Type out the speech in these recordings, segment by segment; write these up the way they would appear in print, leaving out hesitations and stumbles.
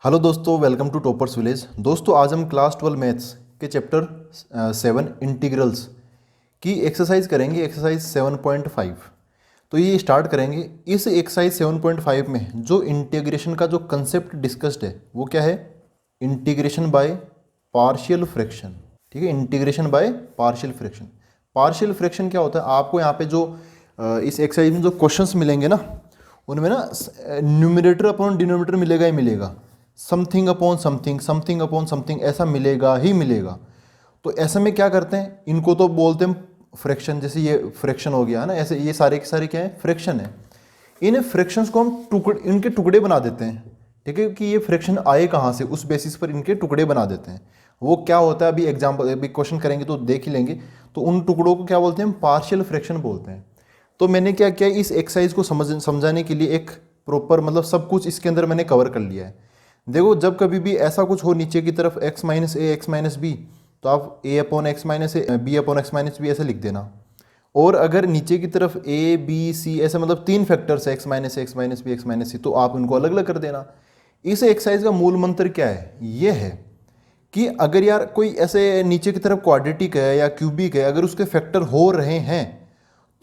Hello दोस्तों, welcome to toppers village. दोस्तों आज हम क्लास 12 मैथ्स के चैप्टर 7 इंटीग्रल्स की एक्सरसाइज करेंगे, एक्सरसाइज 7.5। तो ये स्टार्ट करेंगे। इस एक्सरसाइज 7.5 में जो इंटीग्रेशन का जो कंसेप्ट डिस्कस्ड है वो क्या है? Integration by partial fraction. ठीक है, integration by partial fraction. Partial fraction क्या होता है? आपको यहाँ पे जो इस एक्सरसाइज में जो क्वेश्चंस मिलेंगे ना, उनमें ना न्यूमरेटर अपॉन डिनोमिनेटर मिलेगा ही मिलेगा, something upon something, something upon something, ऐसा मिलेगा ही मिलेगा। तो ऐसे में क्या करते हैं, इनको तो बोलते हैं फ्रैक्शन। जैसे ये फ्रैक्शन हो गया है ना, ऐसे ये सारे के सारे क्या है? फ्रैक्शन है। इन फ्रैक्शंस को हम इनके टुकड़े बना देते हैं। ठीक है, कि ये फ्रैक्शन आए कहाँ से, उस बेसिस पर इनके टुकड़े बना देते हैं। वो क्या होता है, अभी एग्जाम्पल, अभी क्वेश्चन करेंगे तो देख ही लेंगे। तो उन टुकड़ों को क्या बोलते हैं? पार्शियल फ्रैक्शन बोलते हैं। तो मैंने क्या किया, इस एक्सरसाइज को समझाने के लिए एक प्रॉपर, मतलब सब कुछ इसके अंदर मैंने कवर कर लिया है। देखो, जब कभी भी ऐसा कुछ हो नीचे की तरफ x minus a x minus b, तो आप a upon x minus a, b upon x minus b ऐसे लिख देना। और अगर नीचे की तरफ a b c ऐसे, मतलब तीन फैक्टर्स है, x minus a x minus b x minus c, तो आप उनको अलग अलग कर देना। इस एक्सरसाइज का मूल मंत्र क्या है? ये है कि अगर यार कोई ऐसे नीचे की तरफ क्वाड्रेटिक है या क्यूबिक है, अगर उसके फैक्टर हो रहे हैं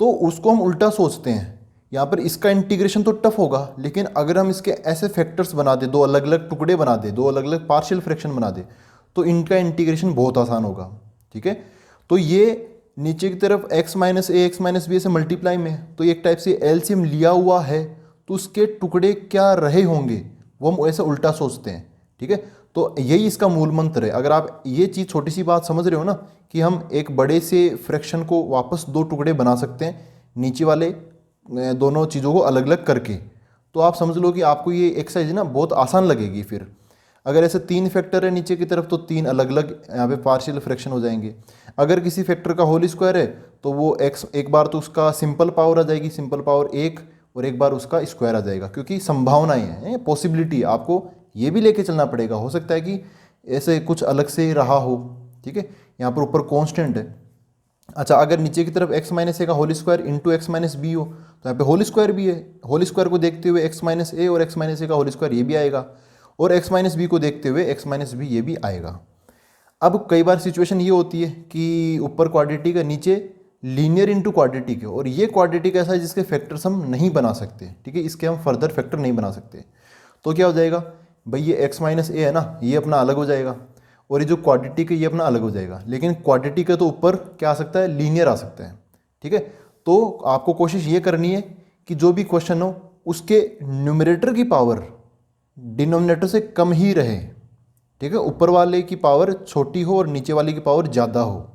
तो उसको हम उल्टा सोचते हैं। यहाँ पर इसका इंटीग्रेशन तो टफ होगा, लेकिन अगर हम इसके ऐसे फैक्टर्स बना दे, दो अलग अलग टुकड़े बना दे, दो अलग अलग पार्शियल फ्रैक्शन बना दे, तो इनका इंटीग्रेशन बहुत आसान होगा। ठीक है, तो ये नीचे की तरफ x minus a x minus B से मल्टीप्लाई में, तो एक टाइप से एलसीएम लिया हुआ है, तो उसके टुकड़े क्या रहे होंगे वो हम ऐसे उल्टा सोचते हैं। ठीक है, तो यही इसका मूल मंत्र है। अगर आप ये चीज़, छोटी सी बात समझ रहे हो ना, कि हम एक बड़े से फ्रैक्शन को वापस दो टुकड़े बना सकते हैं, नीचे वाले दोनों चीज़ों को अलग अलग करके, तो आप समझ लो कि आपको ये एक्सरसाइज ना बहुत आसान लगेगी। फिर अगर ऐसे तीन फैक्टर है नीचे की तरफ, तो तीन अलग अलग यहाँ पे पार्शियल फ्रैक्शन हो जाएंगे। अगर किसी फैक्टर का होल स्क्वायर है, तो वो एक्स एक बार तो उसका सिंपल पावर आ जाएगी, सिंपल पावर एक, और एक बार उसका स्क्वायर आ जाएगा, क्योंकि संभावनाएं हैं, पॉसिबिलिटी। आपको ये भी लेके चलना पड़ेगा, हो सकता है कि ऐसे कुछ अलग से रहा हो। ठीक है, यहाँ पर ऊपर कॉन्स्टेंट है। अच्छा, अगर नीचे की तरफ x माइनस ए का whole square into x minus b हो, तो यहाँ पे होल स्क्वायर भी है। होल स्क्वायर को देखते हुए x माइनस ए और x माइनस ए का होल स्क्वायर ये भी आएगा, और x माइनस बी को देखते हुए x माइनस बी ये भी आएगा। अब कई बार सिचुएशन ये होती है कि ऊपर क्वाड्रेटिक है, नीचे लीनियर इंटू क्वाड्रेटिक है, और ये क्वाड्रेटिक ऐसा है जिसके फैक्टर्स हम नहीं बना सकते। ठीक है, इसके हम फर्दर फैक्टर नहीं बना सकते। तो क्या हो जाएगा भाई, ये x माइनस ए है ना, ये अपना अलग हो जाएगा, और ये जो क्वाड्रेटिक है ये अपना अलग हो जाएगा। लेकिन क्वाड्रेटिक है तो ऊपर क्या आ सकता है? लीनियर आ सकता है। ठीक है, तो आपको कोशिश ये करनी है कि जो भी क्वेश्चन हो उसके न्यूमरेटर की पावर डिनोमिनेटर से कम ही रहे। ठीक है, ऊपर वाले की पावर छोटी हो और नीचे वाले की पावर ज़्यादा हो।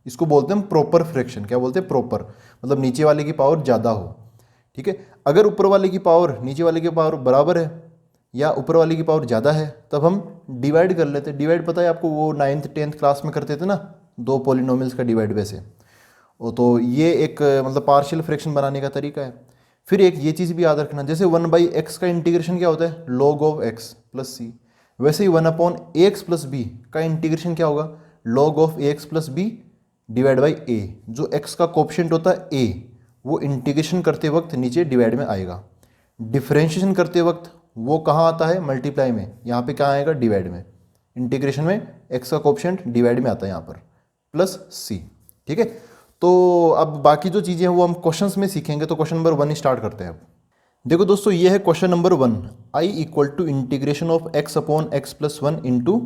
इसको बोलते हैं हम प्रॉपर फ्रैक्शन। क्या बोलते हैं? प्रॉपर, मतलब नीचे वाले की पावर ज़्यादा हो। ठीक है, अगर ऊपर वाले की पावर नीचे वाले की पावर बराबर है या ऊपर वाले की पावर ज़्यादा है, तब हम डिवाइड कर लेते हैं। डिवाइड पता है आपको, वो 9th 10th क्लास में करते थे ना, दो पॉलिनोमियल्स का डिवाइड वैसे। वो तो ये एक मतलब पार्शियल फ्रैक्शन बनाने का तरीका है। फिर एक ये चीज़ भी याद रखना, जैसे 1/x का इंटीग्रेशन क्या होता है? log of x plus c. वैसे ही 1/ax प्लस बी का इंटीग्रेशन क्या होगा? log of ax plus b divide by a। जो x का कोफिशिएंट होता है a, वो इंटीग्रेशन करते वक्त नीचे डिवाइड में आएगा। डिफरेंशिएशन करते वक्त वो कहाँ आता है? मल्टीप्लाई में। यहाँ पे क्या आएगा? डिवाइड में। इंटीग्रेशन में x का कोफिशिएंट डिवाइड में आता है यहाँ पर, प्लस c। ठीक है, तो अब बाकी जो चीज़ें हैं वो हम क्वेश्चंस में सीखेंगे। तो क्वेश्चन नंबर 1 स्टार्ट करते हैं अब। देखो दोस्तों, ये है question number 1। i equal to integration of x upon x plus one into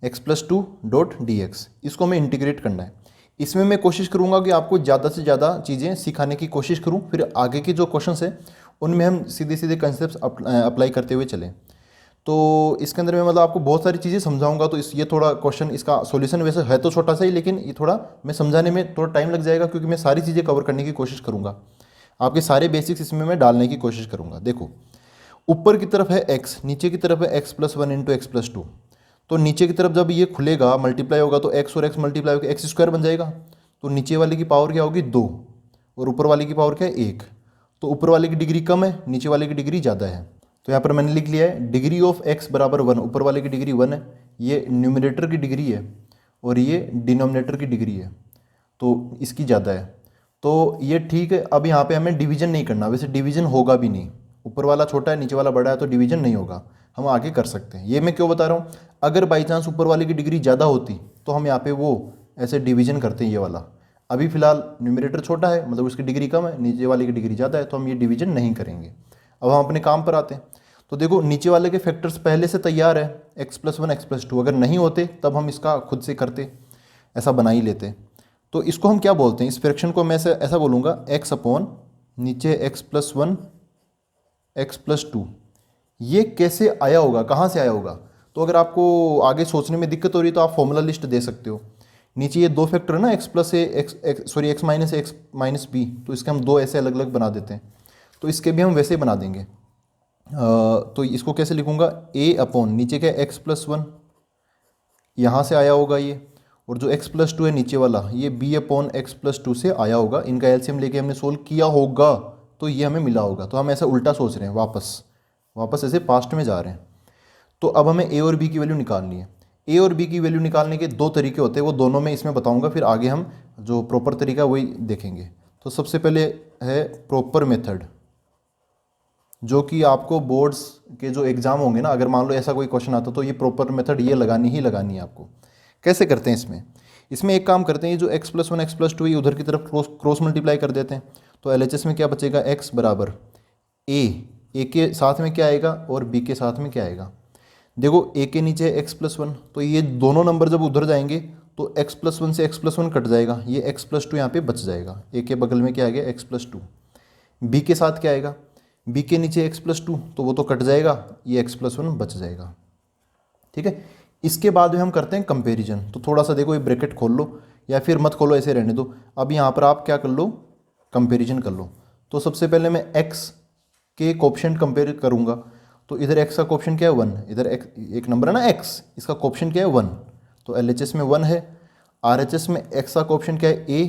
x plus two dot d x. इसको हमें इंटीग्रेट करना है। इसमें मैं कोशिश करूंगा कि आपको ज़्यादा से ज़्यादा चीज़ें सिखाने की कोशिश करूं, फिर आगे के जो क्वेश्चंस हैं उनमें हम सीधे सीधे कंसेप्ट अप्लाई करते हुए चलें। तो इसके अंदर मैं मतलब आपको बहुत सारी चीज़ें समझाऊंगा। तो ये थोड़ा क्वेश्चन, इसका सॉल्यूशन वैसे है तो छोटा सा ही, लेकिन ये थोड़ा मैं समझाने में थोड़ा टाइम लग जाएगा, क्योंकि मैं सारी चीज़ें कवर करने की कोशिश करूँगा। आपके सारे बेसिक्स इसमें मैं डालने की कोशिश करूँगा। देखो, ऊपर की तरफ है x, नीचे की तरफ है x plus one into x plus to. तो नीचे की तरफ जब ये खुलेगा, मल्टीप्लाई होगा, तो x और x मल्टीप्लाई होकर एक्स स्क्वायर बन जाएगा। तो नीचे वाले की पावर क्या होगी? 2, और ऊपर वाले की पावर क्या है? 1। तो ऊपर वाले की डिग्री कम है, नीचे वाले की डिग्री ज़्यादा है। तो यहाँ पर मैंने लिख लिया है डिग्री ऑफ x बराबर 1। ऊपर वाले की डिग्री 1 है, ये न्यूमरेटर की डिग्री है, और ये डिनोमिनेटर की डिग्री है, तो इसकी ज़्यादा है। तो ये ठीक है। अब यहाँ पे हमें डिवीजन नहीं करना, वैसे डिवीजन होगा भी नहीं। ऊपर वाला छोटा है, नीचे वाला बड़ा है, तो डिवीजन नहीं होगा। हम आगे कर सकते हैं। ये मैं क्यों बता रहा हूँ, अगर बाई चांस ऊपर वाले की डिग्री ज़्यादा होती तो हम यहाँ पे वो ऐसे डिवीजन करते हैं ये वाला। अभी फिलहाल न्यूमरेटर छोटा है, मतलब उसकी डिग्री कम है, नीचे वाले की डिग्री ज़्यादा है, तो हम ये डिवीजन नहीं करेंगे। अब हम अपने काम पर आते हैं। तो देखो नीचे वाले के फैक्टर्स पहले से तैयार है, x+1 x+2, अगर नहीं होते तब हम इसका खुद से करते, ऐसा बना ही लेते। तो इसको हम क्या बोलते हैं, इस फ्रैक्शन को मैं ऐसा बोलूँगा x अपॉन नीचे x+1 x+2। ये कैसे आया होगा, कहाँ से आया होगा? तो अगर आपको आगे सोचने में दिक्कत हो रही है तो आप फॉर्मूला लिस्ट दे सकते हो। नीचे ये दो फैक्टर है ना, x minus x minus b, तो इसके हम दो ऐसे अलग अलग बना देते हैं। तो इसके भी हम वैसे ही बना देंगे। तो इसको कैसे लिखूंगा, a अपॉन नीचे क्या x+1, यहाँ से आया होगा ये, और जो x+2 है नीचे वाला ये b अपॉन x+2 से आया होगा। इनका एलसीएम लेके हमने सोल्व किया होगा तो ये हमें मिला होगा। तो हम ऐसा उल्टा सोच रहे हैं, वापस ऐसे पास्ट में जा रहे हैं। तो अब हमें a और b की वैल्यू निकालनी है। a और b की वैल्यू निकालने के दो तरीके होते हैं, वो दोनों मैं इसमें बताऊंगा, फिर आगे हम जो प्रॉपर तरीका वही देखेंगे। तो सबसे पहले है प्रॉपर मेथड, जो कि आपको बोर्ड्स के जो एग्ज़ाम होंगे ना, अगर मान लो ऐसा कोई क्वेश्चन आता तो ये प्रॉपर मेथड ये लगानी ही लगानी है आपको। कैसे करते हैं इसमें एक काम करते हैं, ये जो x+1 x+2 ये उधर की तरफ क्रॉस मल्टीप्लाई कर देते हैं। तो LHS में क्या बचेगा, x बराबर a के साथ में क्या आएगा और b के साथ में क्या आएगा। देखो a के नीचे है x+1, तो ये दोनों नंबर जब उधर जाएंगे तो x+1 से x+1 कट जाएगा, ये x+2 यहाँ पे बच जाएगा। a के बगल में क्या आ गया, x+2। b के साथ क्या आएगा, b के नीचे x+2, तो वो तो कट जाएगा, ये x+1 बच जाएगा। ठीक है, इसके बाद में हम करते हैं कंपैरिजन। तो थोड़ा सा देखो, ये ब्रैकेट खोल लो या फिर मत खोलो, ऐसे रहने दो। अब यहाँ पर आप क्या कर लो, कंपैरिजन कर लो। तो सबसे पहले मैं x के कोएफिशिएंट कंपेयर करूँगा। तो इधर x का कोएफिशिएंट क्या है, 1। इधर एक नंबर है ना x, इसका कोएफिशिएंट क्या है, 1। तो LHS में 1 है। RHS में x का कोएफिशिएंट क्या है, a,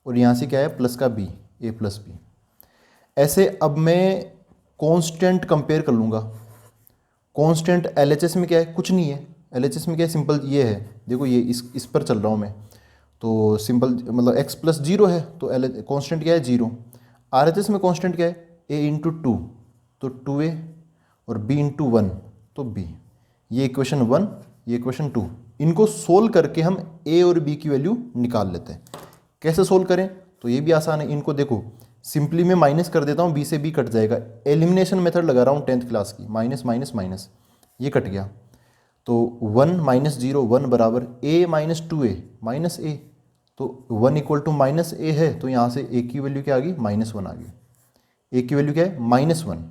और यहाँ से क्या है प्लस का b, a+b। ऐसे अब मैं कांस्टेंट कंपेयर कर लूँगा। कांस्टेंट LHS में क्या है, कुछ नहीं है। LHS में क्या है, सिंपल ये है, देखो ये इस पर चल रहा हूँ मैं, तो सिंपल मतलब x+0 है, तो कांस्टेंट क्या है, 0। RHS में कांस्टेंट क्या है, a×2, तो 2a, और b×1, तो b। ये इक्वेशन 1, ये इक्वेशन 2। इनको सोल्व करके हम a और b की वैल्यू निकाल लेते हैं। कैसे सोल्व करें, तो ये भी आसान है। इनको देखो सिंपली मैं माइनस कर देता हूँ, b से b कट जाएगा। एलिमिनेशन मेथड लगा रहा हूँ 10th क्लास की, माइनस माइनस माइनस, ये कट गया। तो 1 - 0 1 बराबर a - 2a माइनस a, तो 1 = -a है, तो यहाँ से a की वैल्यू क्या आ गई, -1 आ गई। a की वैल्यू क्या है, -1।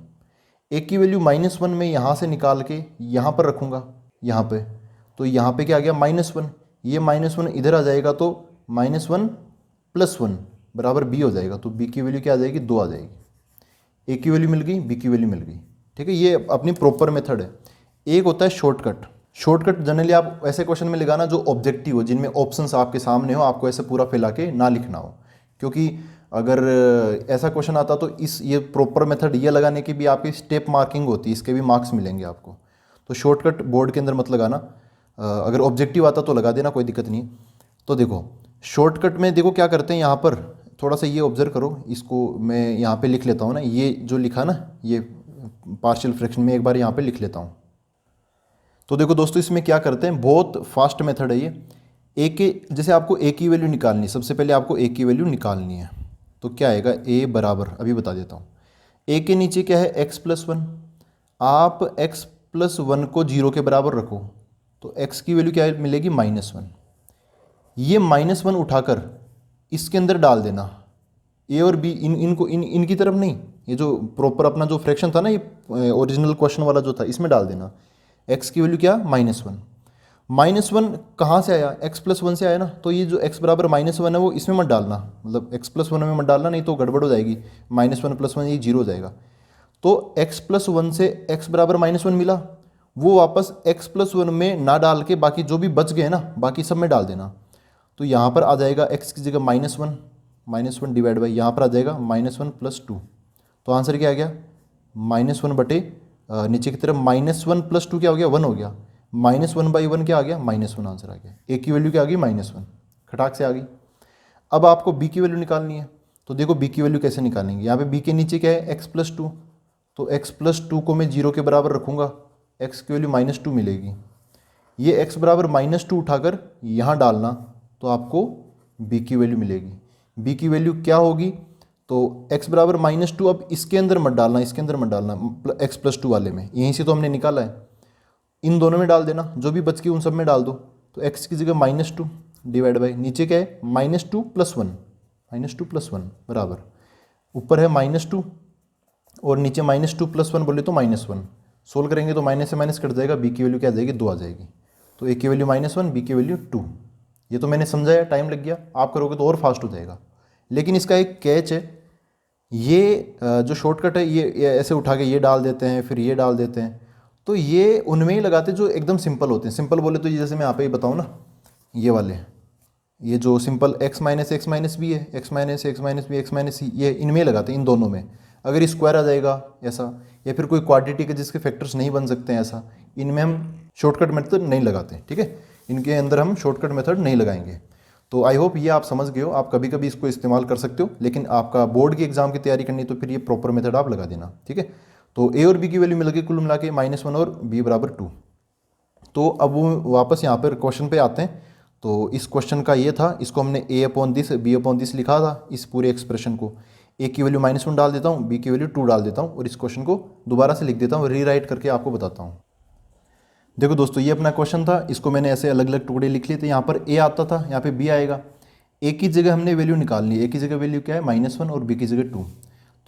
a की वैल्यू -1 में यहाँ से निकाल के यहाँ पर रखूँगा, यहाँ पे, तो यहाँ पे क्या आ गया, -1। ये -1 इधर आ जाएगा, तो -1 + 1 बराबर b हो जाएगा। तो b की वैल्यू क्या आ जाएगी, 2 आ जाएगी। a की वैल्यू मिल गई, b की वैल्यू मिल गई। ठीक है, ये अपनी प्रॉपर मेथड है। एक होता है शॉर्टकट जनरली आप ऐसे क्वेश्चन में लगाना जो ऑब्जेक्टिव हो, जिनमें ऑप्शंस आपके सामने हो, आपको ऐसे पूरा फैला के ना लिखना हो। क्योंकि अगर ऐसा क्वेश्चन आता तो ये प्रॉपर मेथड ये लगाने की भी आपकी स्टेप मार्किंग होती है, इसके भी मार्क्स मिलेंगे आपको। तो शॉर्टकट बोर्ड के अंदर मत लगाना, अगर ऑब्जेक्टिव आता तो लगा देना, कोई दिक्कत नहीं। तो देखो शॉर्टकट में देखो क्या करते हैं, यहाँ पर थोड़ा सा ये ऑब्जर्व करो, इसको मैं यहाँ पे लिख लेता हूँ ना, ये जो लिखा ना, ये पार्शियल फ्रैक्शन में एक बार यहाँ पे लिख लेता हूँ। तो देखो दोस्तों, इसमें क्या करते हैं, बहुत फास्ट मेथड है ये। ए के जैसे आपको ए की वैल्यू निकालनी है, सबसे पहले आपको ए की वैल्यू निकालनी है। तो क्या आएगा, ए बराबर, अभी बता देता हूँ, ए के नीचे क्या है, x+1। आप x+1 को 0 के बराबर रखो, तो x की वैल्यू क्या मिलेगी, -1। ये -1 उठाकर इसके अंदर डाल देना, ए और बी इनकी तरफ नहीं, ये जो प्रॉपर अपना जो फ्रैक्शन था ना, ये ओरिजिनल क्वेश्चन वाला जो था, इसमें डाल देना। x की वैल्यू क्या, -1। -1 कहाँ से आया, x+1 से आया ना, तो ये जो x बराबर -1 है वो इसमें मत डालना, मतलब x+1 में मत डालना, नहीं तो गड़बड़ हो जाएगी। -1 + 1 ये 0 हो जाएगा। तो x+1 से x बराबर -1 मिला, वो वापस x+1 में ना डाल के बाकी जो भी बच गए ना, बाकी सब में डाल देना। तो यहाँ पर आ जाएगा x की जगह -1 डिवाइड बाई, यहाँ पर आ जाएगा -1 + 2। तो आंसर क्या आ गया, -1 बटे नीचे की तरफ -1 + 2 क्या हो गया, 1 हो गया। -1/1 क्या आ गया, -1 आंसर आ गया। ए की वैल्यू क्या आ गई, -1, खटाक से आ गई। अब आपको बी की वैल्यू निकालनी है। तो देखो बी की वैल्यू कैसे निकालेंगे, यहाँ पे बी के नीचे क्या है, x+2। तो x+2 को मैं 0 के बराबर रखूँगा, एक्स की वैल्यू -2 मिलेगी। ये x बराबर -2 उठाकर यहाँ डालना तो आपको b की वैल्यू मिलेगी। b की वैल्यू क्या होगी? तो x बराबर -2, अब इसके अंदर मत डालना, इसके अंदर मत डालना, x + 2 वाले में, यहीं से तो हमने निकाला है, इन दोनों में डाल देना, जो भी बच गई उन सब में डाल दो। तो x की जगह -2 डिवाइड बाई नीचे क्या है -2 + 1, -2 + 1 बराबर, ऊपर है -2 और नीचे -2 + 1 बोले तो -1। सोल्व करेंगे तो माइनस से माइनस कट जाएगा, b की वैल्यू क्या आ जाएगी 2 आ जाएगी। तो a की वैल्यू -1, b की वैल्यू 2। ये तो मैंने समझाया, टाइम लग गया, आप करोगे तो और फास्ट हो जाएगा। लेकिन इसका एक कैच है, ये जो शॉर्टकट है ये ऐसे उठा के ये डाल देते हैं, फिर ये डाल देते हैं, तो ये उनमें ही लगाते हैं जो एकदम सिंपल होते हैं। सिंपल बोले तो ये जैसे मैं यहाँ पे ही बताऊँ ना, ये वाले, ये जो सिंपल x - b है, x - b, x - c, ये इनमें ही लगाते हैं, इन दोनों में। अगर स्क्वायर आ जाएगा ऐसा, या फिर कोई क्वाड्रेटिक है जिसके फैक्टर्स नहीं बन सकते हैं ऐसा, इनमें हम शॉर्टकट मेथड नहीं लगाते, ठीक है, इनके अंदर हम शॉर्टकट मेथड नहीं लगाएंगे। तो आई होप ये आप समझ गए हो, आप कभी कभी इसको इस्तेमाल कर सकते हो, लेकिन आपका बोर्ड की एग्जाम की तैयारी करनी तो फिर ये प्रॉपर मेथड आप लगा देना, ठीक है। तो a और b की वैल्यू मिल गई कुल मिला के -1 और b बराबर 2। तो अब वापस यहाँ पर क्वेश्चन पे आते हैं। तो इस क्वेश्चन का ये था, इसको हमने a/this b/this लिखा था, इस पूरे एक्सप्रेशन को। a की वैल्यू -1 डाल देता हूँ, b की वैल्यू 2 डाल देता हूँ, और इस क्वेश्चन को दोबारा से लिख देता हूँ, रीराइट करके आपको बताता हूँ। देखो दोस्तों, ये अपना क्वेश्चन था, इसको मैंने ऐसे अलग अलग टुकड़े लिख लिए थे। यहाँ पर a आता था, यहाँ पे b आएगा। a की जगह हमने वैल्यू निकालनी है, a की जगह वैल्यू क्या है -1 और b की जगह 2।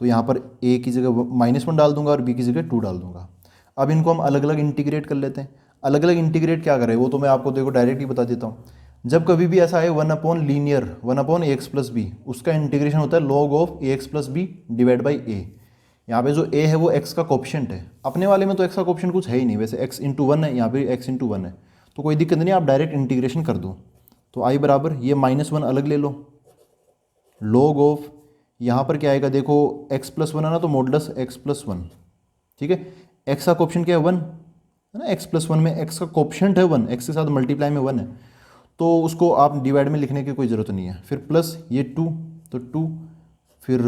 तो यहाँ पर a की जगह -1 डाल दूंगा और b की जगह 2 डाल दूंगा। अब इनको हम अलग अलग इंटीग्रेट कर लेते हैं। अलग अलग इंटीग्रेट क्या करें वो तो मैं आपको देखो डायरेक्ट ही बता देता हूँ। जब कभी भी ऐसा है 1/लीनियर 1/ax + b, उसका इंटीग्रेशन होता है log of ax + b divide by a। यहाँ पे जो a है वो x का कोफिशिएंट है, अपने वाले में तो x का कोफिशिएंट कुछ है ही नहीं, वैसे x × 1 है, यहाँ पे x × 1 है, तो कोई दिक्कत नहीं, आप डायरेक्ट इंटीग्रेशन कर दो। तो i बराबर ये -1 अलग ले लो, log ऑफ यहाँ पर क्या आएगा देखो, x + 1 है ना, तो मॉडुलस x + 1, ठीक है। x का कोफिशिएंट क्या है 1 है ना, x + 1 में x का कोफिशिएंट है 1, x के साथ मल्टीप्लाई में 1 है, तो उसको आप डिवाइड में लिखने की कोई ज़रूरत नहीं है। फिर प्लस ये 2, तो 2, फिर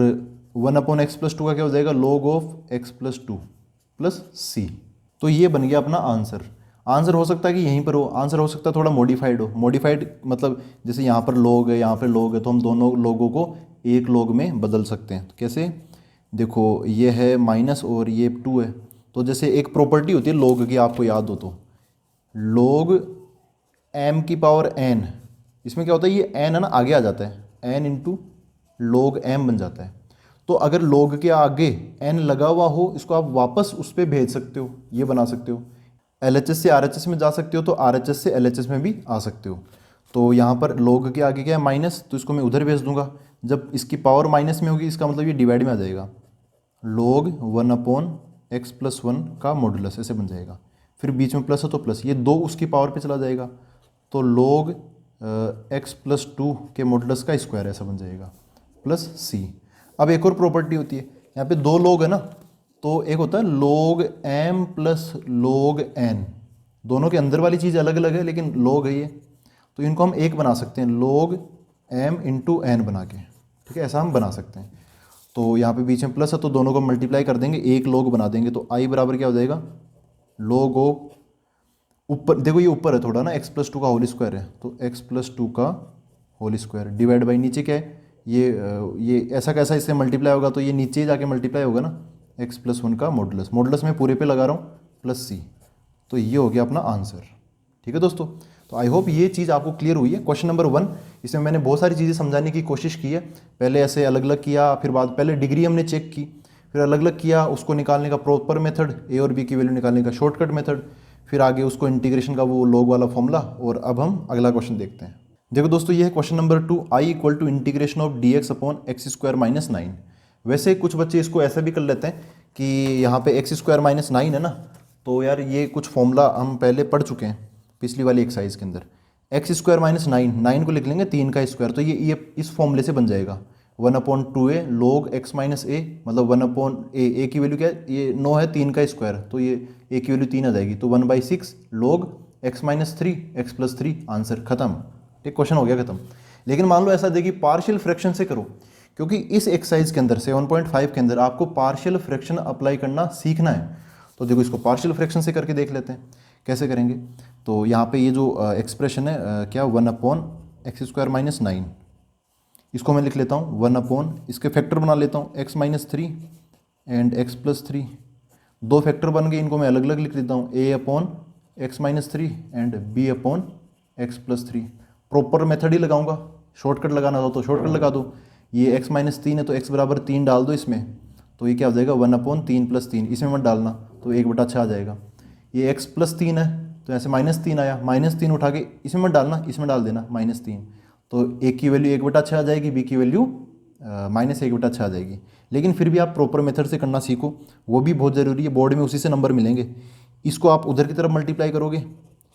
1/x + 2 का क्या हो जाएगा log of x + 2 plus c। तो ये बन गया अपना आंसर। आंसर हो सकता है कि यहीं पर हो, आंसर हो सकता है थोड़ा मॉडिफाइड हो। मॉडिफाइड मतलब जैसे यहाँ पर log है, यहाँ पर log है, तो हम दोनों लोगों को एक log में बदल सकते हैं। तो कैसे, देखो ये है माइनस और ये 2 है, तो जैसे एक प्रॉपर्टी होती है log की, आपको याद हो तो, log m⁴n, इसमें क्या होता है, ये n है ना आगे आ जाता है, n × log m बन जाता है। तो अगर log के आगे n लगा हुआ हो, इसको आप वापस उस पर भेज सकते हो, ये बना सकते हो। LHS से RHS में जा सकते हो, तो RHS से LHS में भी आ सकते हो। तो यहाँ पर log के आगे क्या है माइनस, तो इसको मैं उधर भेज दूंगा। जब इसकी पावर माइनस में होगी, इसका मतलब ये डिवाइड में आ जाएगा, log 1/x + 1 का मॉडुलस, ऐसे बन जाएगा। फिर बीच में प्लस है तो प्लस, ये 2 उसकी पावर पे चला जाएगा, तो log x + 2 के मॉडुलस का स्क्वायर ऐसा बन जाएगा, प्लस c। अब एक और प्रॉपर्टी होती है, यहाँ पे 2 log है ना, तो एक होता है log m + log n, दोनों के अंदर वाली चीज़ अलग अलग है लेकिन log है ये, तो इनको हम एक बना सकते हैं, log m × n बना के, ठीक है, ऐसा हम बना सकते हैं। तो यहाँ पे बीच में प्लस है तो दोनों को मल्टीप्लाई कर देंगे, एक log बना देंगे, तो i बराबर क्या हो जाएगा, log ऑफ, ऊपर देखो ये ऊपर है थोड़ा ना, x + 2 का होल स्क्वायर है, तो x + 2 का होल स्क्वायर डिवाइड बाई नीचे क्या है, ये ऐसा कैसा इससे मल्टीप्लाई होगा, तो ये नीचे ही जाके मल्टीप्लाई होगा ना, x + 1 का मॉडुलस, मॉडुलस में पूरे पे लगा रहा हूँ, प्लस c। तो ये हो गया अपना आंसर, ठीक है दोस्तों। तो आई होप ये चीज़ आपको क्लियर हुई है। क्वेश्चन नंबर 1, इसमें मैंने बहुत सारी चीज़ें समझाने की कोशिश की है। पहले ऐसे अलग अलग किया, फिर पहले डिग्री हमने चेक की, फिर अलग अलग किया, उसको निकालने का प्रॉपर मेथड, a और b की वैल्यू निकालने का शॉर्टकट मेथड, फिर आगे उसको इंटीग्रेशन का वो log वाला फॉर्मूला, और अब हम अगला क्वेश्चन देखते हैं। देखो दोस्तों, ये है question number 2, i = integration of dx/x² - 9। वैसे कुछ बच्चे इसको ऐसा भी कर लेते हैं कि यहाँ पे x² - 9 है ना, तो यार ये कुछ फॉर्मूला हम पहले पढ़ चुके हैं पिछली वाली एक्सरसाइज के अंदर। x² - 9, 9 को लिख लेंगे 3 का स्क्वायर, तो ये इस फॉर्मूले से बन जाएगा, 1/2a log x - a, मतलब 1/a की वैल्यू क्या है, ये 9 है, 3 का स्क्वायर, तो ये a की वैल्यू 3 आ जाएगी, तो 1/6 log x - 3 x + 3, आंसर खत्म। ठीक, क्वेश्चन हो गया खत्म। लेकिन मान लो ऐसा देखिए पार्शियल फ्रैक्शन से करो, क्योंकि इस एक्सरसाइज के अंदर 7.5 के अंदर आपको पार्शियल फ्रैक्शन अप्लाई करना सीखना है। तो देखो इसको पार्शियल फ्रैक्शन से करके देख लेते हैं कैसे करेंगे। तो यहाँ पे ये जो एक्सप्रेशन है क्या 1/(x²-9), इसको मैं लिख लेता हूँ 1/, इसके फैक्टर बना लेता हूँ x-3 एंड x+3। दो फैक्टर बन गए, इनको मैं अलग अलग लिख लेता हूँ a/(x-3) and b/(x+3). Proper method ही लगाऊंगा, शॉर्टकट लगाना हो तो शॉर्टकट लगा दो। ये x-3 है तो x बराबर 3 डाल दो इसमें, तो ये क्या हो जाएगा 1/3+3, इसमें मत डालना तो 1/6 आ जाएगा। ये x+3 है तो ऐसे -3 आया, -3 उठा के इसमें मत डालना, इसमें डाल देना -3, तो a की वैल्यू 1/6 आ जाएगी, b की वैल्यू -1/6 आ जाएगी। लेकिन फिर भी आप प्रॉपर मेथड से करना सीखो, वो भी बहुत ज़रूरी है, बोर्ड में उसी से नंबर मिलेंगे। इसको आप उधर की तरफ मल्टीप्लाई करोगे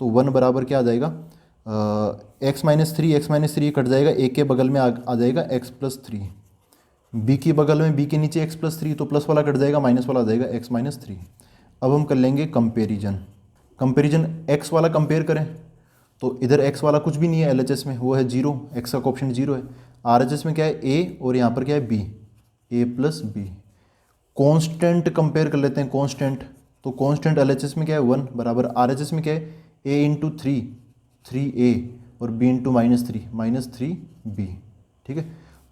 तो 1 बराबर क्या आ जाएगा x-3 कट जाएगा, a के बगल में आ जाएगा x+3, b के बगल में b के नीचे x+3, तो प्लस वाला कट जाएगा, माइनस वाला आ जाएगा x-3। अब हम कर लेंगे कंपेरिजन। x वाला कंपेयर करें तो इधर x वाला कुछ भी नहीं है LHS में, वो है 0, x का ऑप्शन 0 है। RHS में क्या है a और यहाँ पर क्या है b, a+b। कांस्टेंट कंपेयर कर लेते हैं, कांस्टेंट, तो कांस्टेंट LHS में क्या है 1 बराबर RHS में क्या है a × 3a और b × -3 ठीक है।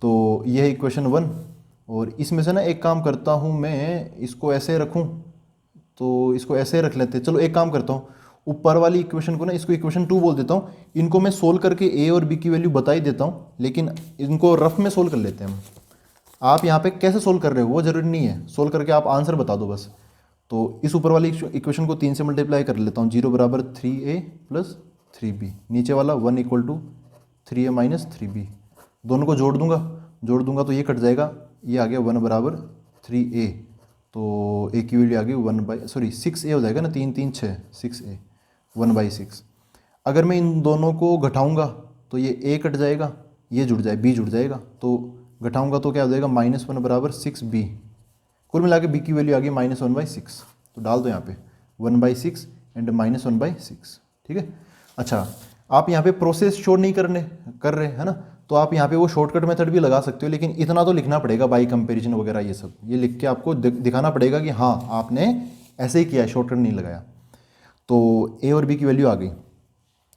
तो यह है इक्वेशन 1। और इसमें से ना एक काम करता हूँ मैं, इसको ऐसे रखूँ तो इसको ऐसे रख लेते हैं। चलो एक काम करता हूँ, ऊपर वाली इक्वेशन को ना इसको इक्वेशन 2 बोल देता हूँ। इनको मैं सोल्व करके a और b की वैल्यू बता ही देता हूँ, लेकिन इनको रफ में सोल्व कर लेते हैं हम। आप यहाँ पे कैसे सोल्व कर रहे हो वो जरूरी नहीं है, सोल्व करके आप आंसर बता दो बस। तो इस ऊपर वाली इक्वेशन को 3 से मल्टीप्लाई कर लेता हूँ, 0 बराबर 3a + 3b, नीचे वाला 1 = 3a - 3b। दोनों को जोड़ दूंगा तो ये कट जाएगा, ये आ गया 1 बराबर 3a, तो a की वैल्यू आ गई 6a हो जाएगा ना, 3 3 6 6a 1/6। अगर मैं इन दोनों को घटाऊंगा तो ये a कट जाएगा, ये जुड़ जाए b जुड़ जाएगा, तो घटाऊंगा तो क्या हो जाएगा -1 बराबर 6b। कुल मिला के b की वैल्यू आ गई -1/6, तो डाल दो यहाँ पे 1/6 एंड -1/6, ठीक है। अच्छा, आप यहाँ पे प्रोसेस शो नहीं कर रहे है ना, तो आप यहाँ पे वो शॉर्टकट मेथड भी लगा सकते हो, लेकिन इतना तो लिखना पड़ेगा, बाई कंपैरिजन वगैरह ये सब ये लिख के आपको दिखाना पड़ेगा कि हाँ आपने ऐसे ही किया है, शॉर्टकट नहीं लगाया। तो a और b की वैल्यू आ गई।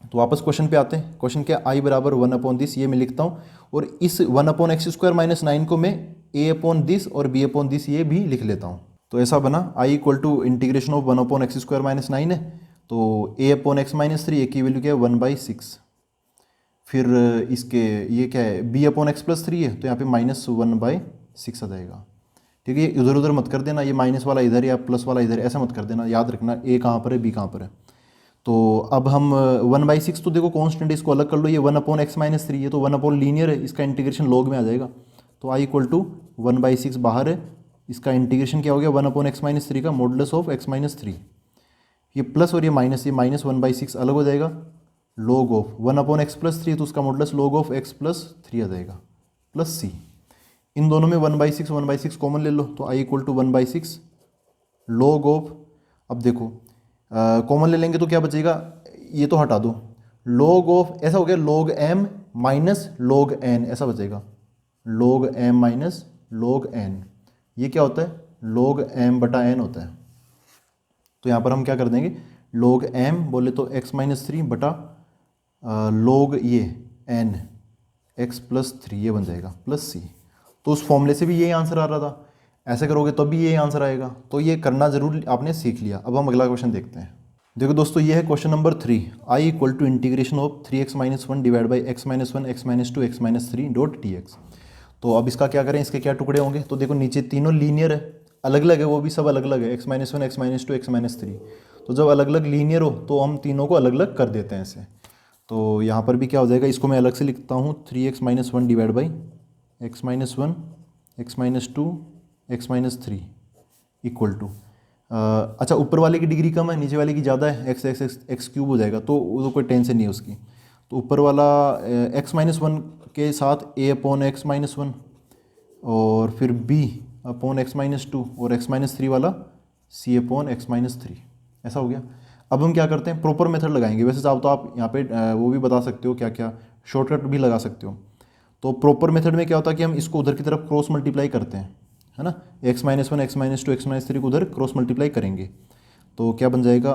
तो वापस क्वेश्चन पे आते हैं। क्वेश्चन क्या, i बराबर 1/this, ये मैं लिखता हूँ, और इस 1/(x²-9) को मैं a/this और b/this ये भी लिख लेता हूँ। तो ऐसा बना i = इंटीग्रेशन ऑफ 1/(x²-9) है, तो a/(x-3), a की वैल्यू क्या है 1/6। फिर इसके ये क्या है b/(x+3) है, तो यहाँ पे -1/6 आ जाएगा, ठीक है। इधर उधर मत कर देना, ये माइनस वाला इधर या प्लस वाला इधर, ऐसा मत कर देना, याद रखना a कहाँ पर है b कहाँ पर है। तो अब हम 1/6 तो देखो कांस्टेंट, इसको अलग कर लो, ये 1/(x-3) है तो 1 लीनियर है, इसका इंटीग्रेशन लॉग में आ जाएगा, तो i = 1/6 बाहर है, इसका इंटीग्रेशन क्या हो गया 1/(x-3) का मॉडुलस ऑफ x-3। ये प्लस और ये माइनस, ये -1/6 अलग हो जाएगा, log ऑफ 1/(x+3) तो उसका मॉडुलस log ऑफ x+3 आ जाएगा, प्लस c। इन दोनों में 1/6 कॉमन ले लो, तो i = 1/6 log ऑफ, अब देखो कॉमन ले लेंगे तो क्या बचेगा, ये तो हटा दो, log ऑफ ऐसा हो गया log m - log n ऐसा बचेगा, log m - log n, ये क्या होता है log m/n होता है। तो यहाँ पर हम क्या कर देंगे, log m बोले तो x-3 बटा log ये n x+3 ये बन जाएगा प्लस c। तो उस फॉर्मूले से भी यही आंसर आ रहा था, ऐसे करोगे तब भी यही आंसर आएगा, तो ये करना जरूर आपने सीख लिया। अब हम अगला क्वेश्चन देखते हैं। देखो दोस्तों, ये है question number 3, i = integration of 3x-1 divide by x-1 x-2 x-3 तो अब इसका क्या करें, इसके क्या टुकड़े होंगे। तो देखो नीचे तीनों लीनियर है, अलग अलग है, वो भी सब अलग अलग है, x-1 x-2 x-3। तो जब अलग अलग लीनियर हो तो हम तीनों को अलग अलग कर देते हैं ऐसे। तो यहाँ पर भी क्या हो जाएगा, इसको मैं अलग से लिखता हूँ 3x-1 divide by x-1 x-2 x-3 equal to, अच्छा ऊपर वाले की डिग्री कम है, नीचे वाले की ज़्यादा है, x क्यूब हो जाएगा, तो वो कोई टेंशन नहीं है उसकी। तो ऊपर वाला x-1 के साथ a/x-1 और फिर b/x-2 और x-3 वाला c/x-3, ऐसा हो गया। अब हम क्या करते हैं, प्रॉपर मेथड लगाएंगे। वैसे चाहो तो आप यहाँ पे वो भी बता सकते हो क्या क्या, शॉर्टकट भी लगा सकते हो। तो प्रॉपर मेथड में क्या होता है कि हम इसको उधर की तरफ क्रॉस मल्टीप्लाई करते हैं, है ना, x-1 x-2 x-3 को उधर क्रॉस मल्टीप्लाई करेंगे। तो क्या बन जाएगा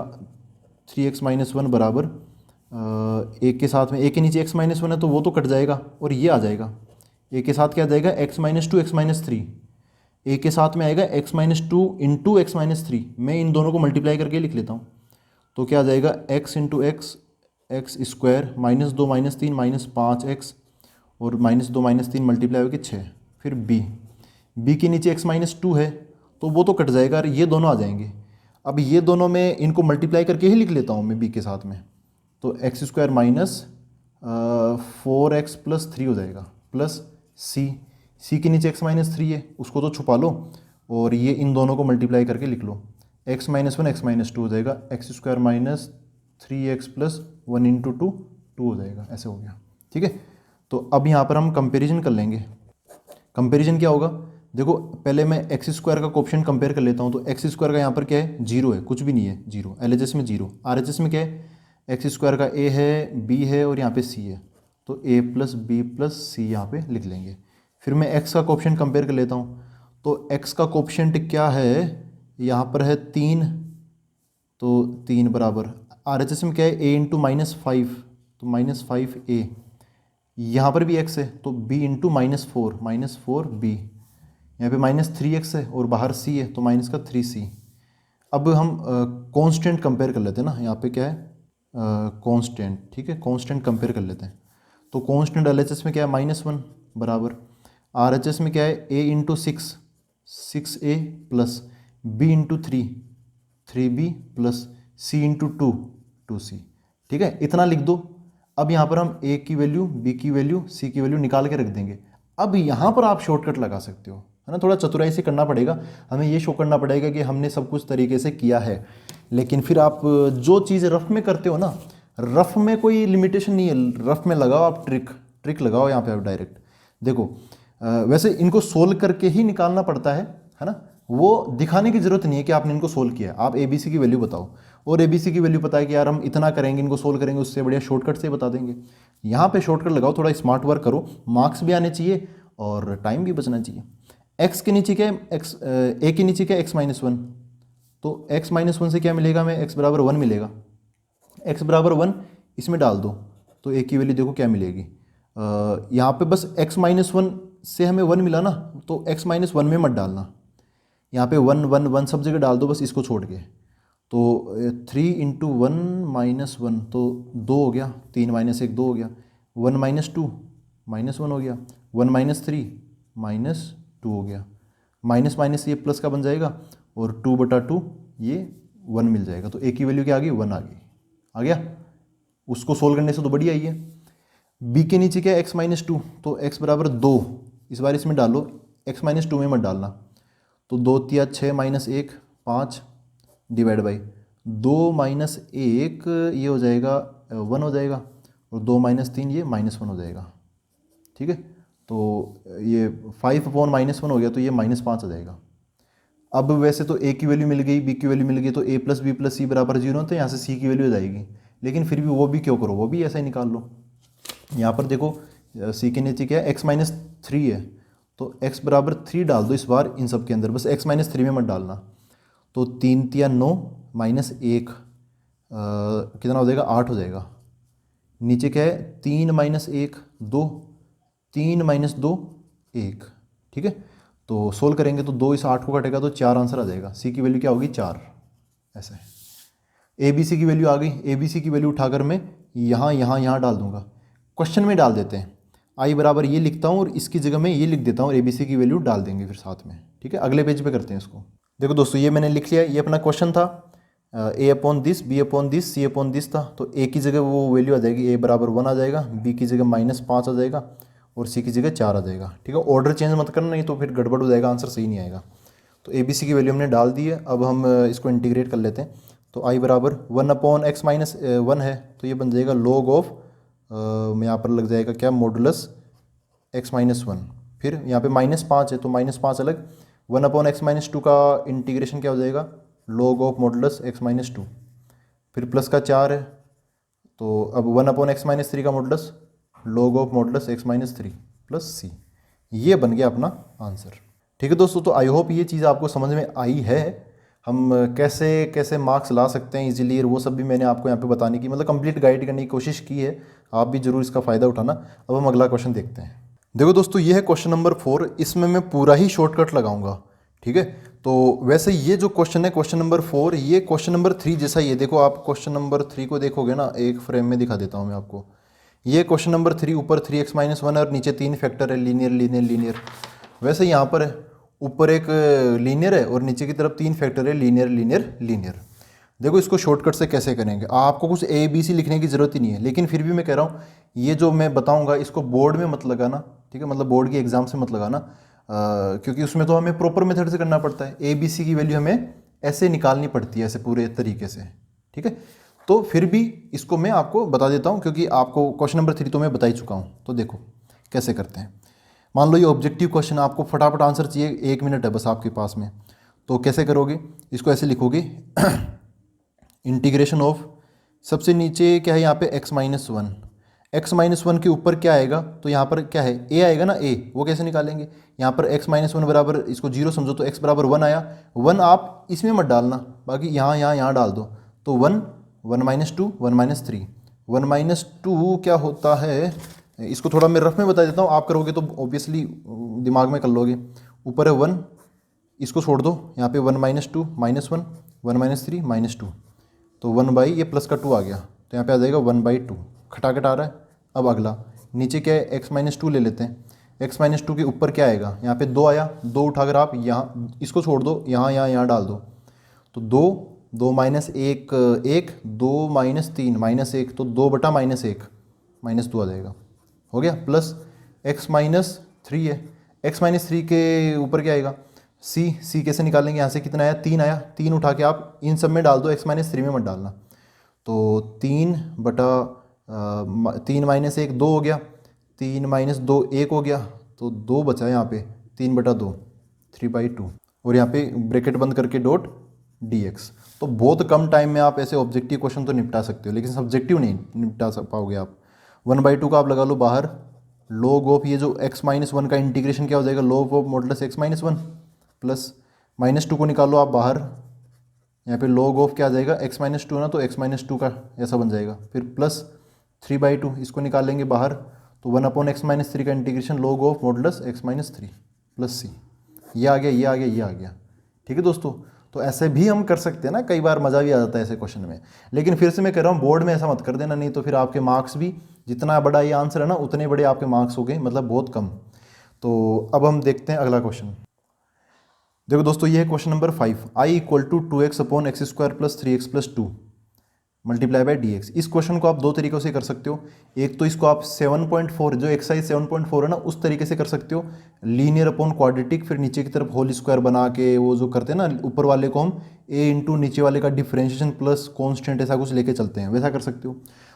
3x-1 बराबर एक के साथ में एक के नीचे x-1 है तो वो तो कट जाएगा और ये आ जाएगा। एक के साथ क्या आ जाएगा x-2 x-3, एक के साथ में आएगा x-2 इंटू x-3। मैं इन दोनों को मल्टीप्लाई करके लिख लेता हूँ। तो क्या आ जाएगा x into x x square -2 -3 -5x और -2 -3 मल्टीप्लाई होकर 6। फिर b के नीचे x-2 है तो वो तो कट जाएगा और ये दोनों आ जाएंगे। अब ये दोनों में इनको मल्टीप्लाई करके ही लिख लेता हूँ मैं b के साथ में। तो x² -4x + 3 हो जाएगा प्लस c के नीचे x-3 है उसको तो छुपा लो और ये इन दोनों को मल्टीप्लाई करके लिख लो। x-1 x-2 हो जाएगा x² -3x + 1 × 2 2 हो जाएगा। ऐसे हो गया। ठीक है, तो अब यहाँ पर हम कंपेरिजन कर लेंगे। कंपेरिजन क्या होगा, देखो पहले मैं x² का कोएफिशिएंट कंपेयर कर लेता हूँ। तो x² का यहाँ पर क्या है 0 है, कुछ भी नहीं है 0। LHS में 0, RHS में क्या है x² का a है b है और यहाँ पे c है तो a + b + c यहाँ पे लिख लेंगे। फिर मैं x का कोएफिशिएंट कंपेयर कर लेता हूँ। तो x का कोएफिशिएंट क्या है यहाँ पर है 3, तो 3 बराबर RHS में क्या है a × -5 तो -5a, यहाँ पर भी x है तो b × -4 b, यहाँ पे -3x है और बाहर c है तो -3c। अब हम कांस्टेंट कंपेयर कर लेते हैं ना, यहाँ पे क्या है कांस्टेंट। ठीक है, कांस्टेंट कंपेयर कर लेते हैं। तो कांस्टेंट LHS में क्या है -1 बराबर RHS में क्या है a × 6 6a plus b × 3 3b plus c × 2 2c। ठीक है, इतना लिख दो। अब यहाँ पर हम a की वैल्यू, b की वैल्यू, c की वैल्यू निकाल के रख देंगे। अब यहाँ पर आप शॉर्टकट लगा सकते हो, है ना। थोड़ा चतुराई से करना पड़ेगा, हमें ये शो करना पड़ेगा कि हमने सब कुछ तरीके से किया है। लेकिन फिर आप जो चीज़ रफ में करते हो ना, रफ में कोई लिमिटेशन नहीं है, रफ में लगाओ आप ट्रिक लगाओ यहाँ पे आप डायरेक्ट। देखो वैसे इनको सोल्व करके ही निकालना पड़ता है ना। वो दिखाने की ज़रूरत नहीं है कि आपने इनको सोल्व किया है। आप ABC की वैल्यू बताओ और ABC की वैल्यू पता है कि यार हम इतना करेंगे, इनको सोल्व करेंगे, उससे बढ़िया शॉर्टकट से बता देंगे। यहाँ पे शॉर्टकट लगाओ, थोड़ा स्मार्ट वर्क करो, मार्क्स भी आने चाहिए और टाइम भी बचना चाहिए। x के नीचे क्या है a के नीचे क्या है x-1, तो x-1 से क्या मिलेगा हमें x = 1 मिलेगा। x = 1 इसमें डाल दो तो a की वैल्यू देखो क्या मिलेगी। यहाँ पे बस x-1 से हमें 1 मिला ना, तो x-1 में मत डालना, यहाँ पे 1 1 1 सब जगह डाल दो बस इसको छोड़ के। तो 3 × 1 - 1 तो 2 हो गया, 3 - 1 2 हो गया, 1 - 2 -1 हो गया, 1 - 3 -2 हो गया, माइनस माइनस ये प्लस का बन जाएगा और 2/2 ये 1 मिल जाएगा। तो a की वैल्यू क्या आ गई 1 आ गया। उसको सोल्व करने से तो बढ़िया ही है। b के नीचे क्या है x-2, तो x = 2, इस बार इसमें डालो, x-2 में मत डालना। तो 2 × 6 - 1 5 डिवाइड बाई 2 - 1 ये हो जाएगा 1 हो जाएगा और 2 - 3 ये -1 हो जाएगा। ठीक है, तो ये 5/-1 हो गया तो ये -5 आ जाएगा। अब वैसे तो a की वैल्यू मिल गई, b की वैल्यू मिल गई, तो a + b + c = 0, तो यहाँ से c की वैल्यू आ जाएगी। लेकिन फिर भी वो भी क्यों करो, वो भी ऐसा ही निकाल लो। यहाँ पर देखो c के नीचे क्या है x-3 है, तो x = 3 डाल दो इस बार इन सब के अंदर, बस x-3 में मत डालना। तो 3 × 9 - 1 कितना हो जाएगा 8 हो जाएगा। नीचे क्या है 3 - 1 2, 3 - 2 1। ठीक है, तो सोल्व करेंगे तो 2 इस 8 को कटेगा तो 4 आंसर आ जाएगा। c की वैल्यू क्या होगी 4। ऐसे ABC की वैल्यू आ गई। ABC की वैल्यू उठाकर मैं यहाँ डाल दूंगा, क्वेश्चन में डाल देते हैं। i = ये लिखता हूँ और इसकी जगह मैं ये लिख देता हूँ और ABC की वैल्यू डाल देंगे फिर साथ में। ठीक है, अगले पेज पे करते हैं इसको। देखो दोस्तों ये मैंने लिख लिया, ये अपना क्वेश्चन था। a/this, b/this, c/this था। तो a की जगह वो वैल्यू आ जाएगी, a = 1 आ जाएगा, b की जगह -5 आ जाएगा और c की जगह 4 आ जाएगा। ठीक है, ऑर्डर चेंज मत करना, नहीं तो फिर गड़बड़ हो जाएगा, आंसर सही नहीं आएगा। तो ABC की वैल्यू हमने डाल दी है। अब हम इसको इंटीग्रेट कर लेते हैं। तो i = 1/x-1 है, तो ये बन जाएगा log ऑफ यहाँ पर लग जाएगा क्या मॉडुलस x-1। फिर यहाँ पे -5 है तो -5 अलग, 1/x-2 का इंटीग्रेशन क्या हो जाएगा log ऑफ मॉडुलस x-2। फिर प्लस का 4 है तो अब 1/x-3 का modulus log of modulus x-3 plus c। ये बन गया अपना आंसर। ठीक है दोस्तों, तो आई होप ये चीज़ आपको समझ में आई है। हम कैसे कैसे मार्क्स ला सकते हैं इजीली, और वो सब भी मैंने आपको यहाँ पे बताने की, मतलब कंप्लीट गाइड करने की कोशिश की है। आप भी जरूर इसका फ़ायदा उठाना। अब हम अगला क्वेश्चन देखते हैं। देखो दोस्तों, ये है क्वेश्चन नंबर 4। इसमें मैं पूरा ही शॉर्टकट लगाऊंगा, ठीक है। तो वैसे ये जो क्वेश्चन है क्वेश्चन नंबर 4, ये क्वेश्चन नंबर 3 जैसा ही है। देखो आप क्वेश्चन नंबर 3 को देखोगे ना, एक फ्रेम में दिखा देता हूँ मैं आपको। ये क्वेश्चन नंबर 3, ऊपर 3x-1 और नीचे 3 फैक्टर है, लीनियर लीनियर लीनियर। वैसे यहाँ पर है, ऊपर एक लीनियर है और नीचे की तरफ 3 फैक्टर है, लीनियर लीनियर लीनियर। देखो इसको शॉर्टकट से कैसे करेंगे, आपको कुछ ABC लिखने की ज़रूरत ही नहीं है, लेकिन फिर भी मैं कह रहा हूँ ये जो मैं बताऊँगा इसको बोर्ड में मत लगाना, ठीक है। मतलब बोर्ड के एग्जाम से मत लगाना, क्योंकि उसमें तो हमें प्रॉपर मेथड से करना पड़ता है। ABC की वैल्यू हमें ऐसे निकालनी पड़ती है, ऐसे पूरे तरीके से, ठीक है। तो फिर भी इसको मैं आपको बता देता हूँ, क्योंकि आपको क्वेश्चन नंबर 3 तो मैं बता ही चुका हूँ। तो देखो कैसे करते हैं। मान लो ये ऑब्जेक्टिव क्वेश्चन, आपको फटाफट आंसर चाहिए, 1 मिनट है बस आपके पास में। तो कैसे करोगे, इसको ऐसे लिखोगे इंटीग्रेशन ऑफ, सबसे नीचे क्या है यहाँ पे x-1, x-1 के ऊपर क्या आएगा, तो यहाँ पर क्या है a आएगा ना, a, वो कैसे निकालेंगे। यहाँ पर x-1 बराबर, इसको 0 समझो तो x बराबर 1 आया। 1 आप इसमें मत डालना, बाकी यहाँ डाल दो। तो 1, 1 - 2, 1 - 3, 1 - 2 क्या होता है, इसको थोड़ा मैं रफ में बता देता हूँ, आप करोगे तो ऑब्वियसली दिमाग में कर लोगे। ऊपर है 1, इसको छोड़ दो, यहाँ पे 1 - 2 -1, 1 - 3 -2, तो 1 ये प्लस का 2 आ गया, तो यहाँ पे आ जाएगा 1/2, खटाखट आ रहा है। अब अगला नीचे क्या है, x-2 ले लेते हैं। x-2 के ऊपर क्या आएगा, यहाँ पे 2 आया, 2 उठाकर आप यहाँ इसको छोड़ दो, यहाँ डाल दो। तो 2, 2 - 1 1, 2 - 3 -1, तो 2/-1 -2 आ जाएगा, हो गया। प्लस x-3 है, x-3 के ऊपर क्या आएगा, c कैसे निकालेंगे, यहाँ से कितना आया, 3 आया, 3 उठा के आप इन सब में डाल दो, x-3 में मत डालना। तो 3 - 1 2 हो गया, 3 - 2 1 हो गया, तो 2 बचा यहाँ पे, 3/2, 3/2, और यहाँ पे ब्रैकेट बंद करके डॉट dx। तो बहुत कम टाइम में आप ऐसे ऑब्जेक्टिव क्वेश्चन तो निपटा सकते हो, लेकिन सब्जेक्टिव नहीं निपटा पाओगे आप। 1/2 का आप लगा लो बाहर, log ऑफ ये जो x-1 का इंटीग्रेशन क्या हो जाएगा, log of modulus x-1 plus -2 को निकालो आप बाहर, यहाँ पे log ऑफ क्या आ जाएगा, x-2 ना, तो x-2 का ऐसा बन जाएगा। फिर प्लस 3/2 इसको निकालेंगे बाहर, तो 1/x-3 का integration log of modulus x-3 plus c, ये आ गया, ये आ गया, ये आ गया, ठीक है दोस्तों। तो ऐसे भी हम कर सकते हैं ना, कई बार मज़ा भी आ जाता है ऐसे क्वेश्चन में। लेकिन फिर से मैं कह रहा हूँ बोर्ड में ऐसा मत कर देना, नहीं तो फिर आपके मार्क्स भी, जितना बड़ा ये आंसर है ना उतने बड़े आपके मार्क्स हो गए, मतलब बहुत कम। तो अब हम देखते हैं अगला क्वेश्चन। देखो दोस्तों, ये है question number 5। i = 2x/x² + 3x + 2 multiply by dx। इस क्वेश्चन को आप दो तरीक़ों से कर सकते हो। एक तो इसको आप 7.4 जो एक्सरसाइज 7.4 है ना, उस तरीके से कर सकते हो, लीनियर अपॉन क्वाड्रेटिक, फिर नीचे की तरफ होल स्क्वायर बना के वो जो करते हैं ना, ऊपर वाले को हम a इंटू नीचे वाले का डिफरेंशिएशन प्लस कॉन्स्टेंट ऐसा कुछ लेके चलते हैं, वैसा कर सकते हो।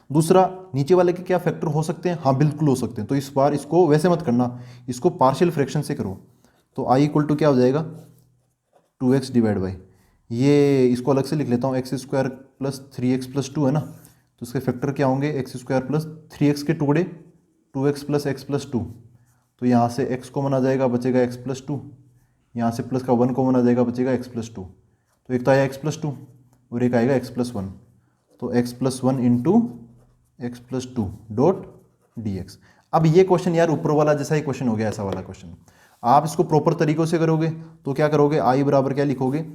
दूसरा, नीचे वाले के क्या फैक्टर हो सकते हैं, हाँ बिल्कुल हो सकते हैं। तो इस बार इसको वैसे मत करना, इसको पार्शियल फ्रैक्शन से करो। तो i = क्या हो जाएगा, 2x डिवाइड बाई, ये इसको अलग से लिख लेता हूँ, x² + 3x + 2 है ना, तो इसके फैक्टर क्या होंगे, x² + 3x के टुकड़े 2x + x + 2, तो यहाँ से x कॉमन आ जाएगा, बचेगा x + 2, यहाँ से प्लस का 1 कॉमन आ जाएगा, बचेगा x + 2, तो एक तो आया x + 2 और एक आएगा x + 1, तो x + 1 into x + 2 dot dx। अब ये क्वेश्चन यार ऊपर वाला जैसा ही क्वेश्चन हो गया, ऐसा वाला क्वेश्चन। आप इसको प्रॉपर तरीक़ों से करोगे तो क्या करोगे, i बराबर क्या लिखोगे,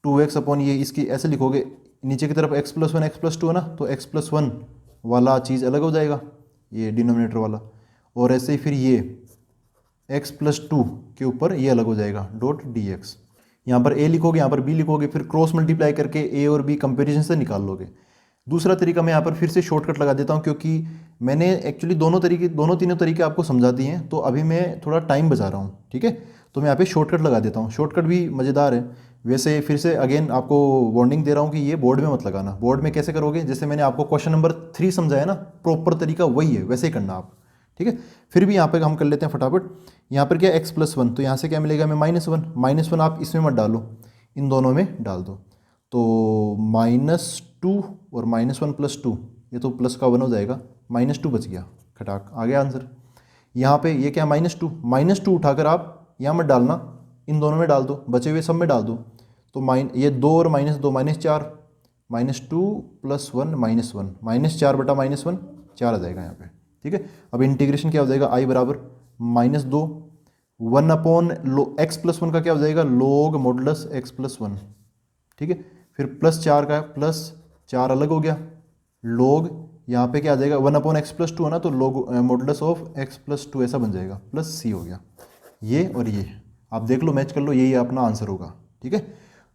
2x अपॉन ये इसकी ऐसे लिखोगे, नीचे की तरफ x + 1 x + 2 है ना, तो x + 1 वाला चीज़ अलग हो जाएगा, ये डिनोमिनेटर वाला, और ऐसे ही फिर ये x + 2 के ऊपर ये अलग हो जाएगा डॉट dx। यहाँ पर a लिखोगे, यहाँ पर b लिखोगे, फिर क्रॉस मल्टीप्लाई करके a और b कंपेरिजन से निकाल लोगे। दूसरा तरीका मैं यहाँ पर फिर से शॉर्टकट लगा देता हूँ, क्योंकि मैंने एक्चुअली दोनों तीनों तरीके आपको समझा दिए हैं, तो अभी मैं थोड़ा टाइम बचा रहा हूँ, ठीक है। तो मैं यहाँ पे शॉर्टकट लगा देता हूँ, शॉर्टकट भी मज़ेदार है। वैसे फिर से अगेन आपको वार्निंग दे रहा हूँ कि ये बोर्ड में मत लगाना। बोर्ड में कैसे करोगे, जैसे मैंने आपको क्वेश्चन नंबर 3 समझाया ना, प्रॉपर तरीका वही है, वैसे ही करना आप, ठीक है। फिर भी यहाँ पे हम कर लेते हैं फटाफट। यहाँ पर क्या x + 1, तो यहाँ से क्या मिलेगा हमें -1 आप इसमें मत डालो, इन दोनों में डाल दो, तो -2 और -1 + 2, ये तो प्लस का 1 हो जाएगा, -2 बच गया, खटाक आ गया आंसर। यहाँ पे ये क्या -2 उठाकर आप यहाँ मत डालना, इन दोनों में डाल दो, बचे हुए सब में डाल दो, तो ये 2 और -2 -4, -2 + 1 -1, -4 बटा -1 4 आ जाएगा यहाँ पे। ठीक है, अब इंटीग्रेशन क्या हो जाएगा, i बराबर -2 1 अपॉन x + 1 का क्या हो जाएगा, log मॉडुलस x + 1। ठीक है, फिर +4 का +4 अलग हो गया, log यहाँ पे क्या आ जाएगा 1 अपॉन x + 2 है ना, तो log मॉडुलस ऑफ x + 2 ऐसा बन जाएगा, प्लस c हो गया। ये और ये आप देख लो, मैच कर लो, यही अपना आंसर होगा। ठीक है,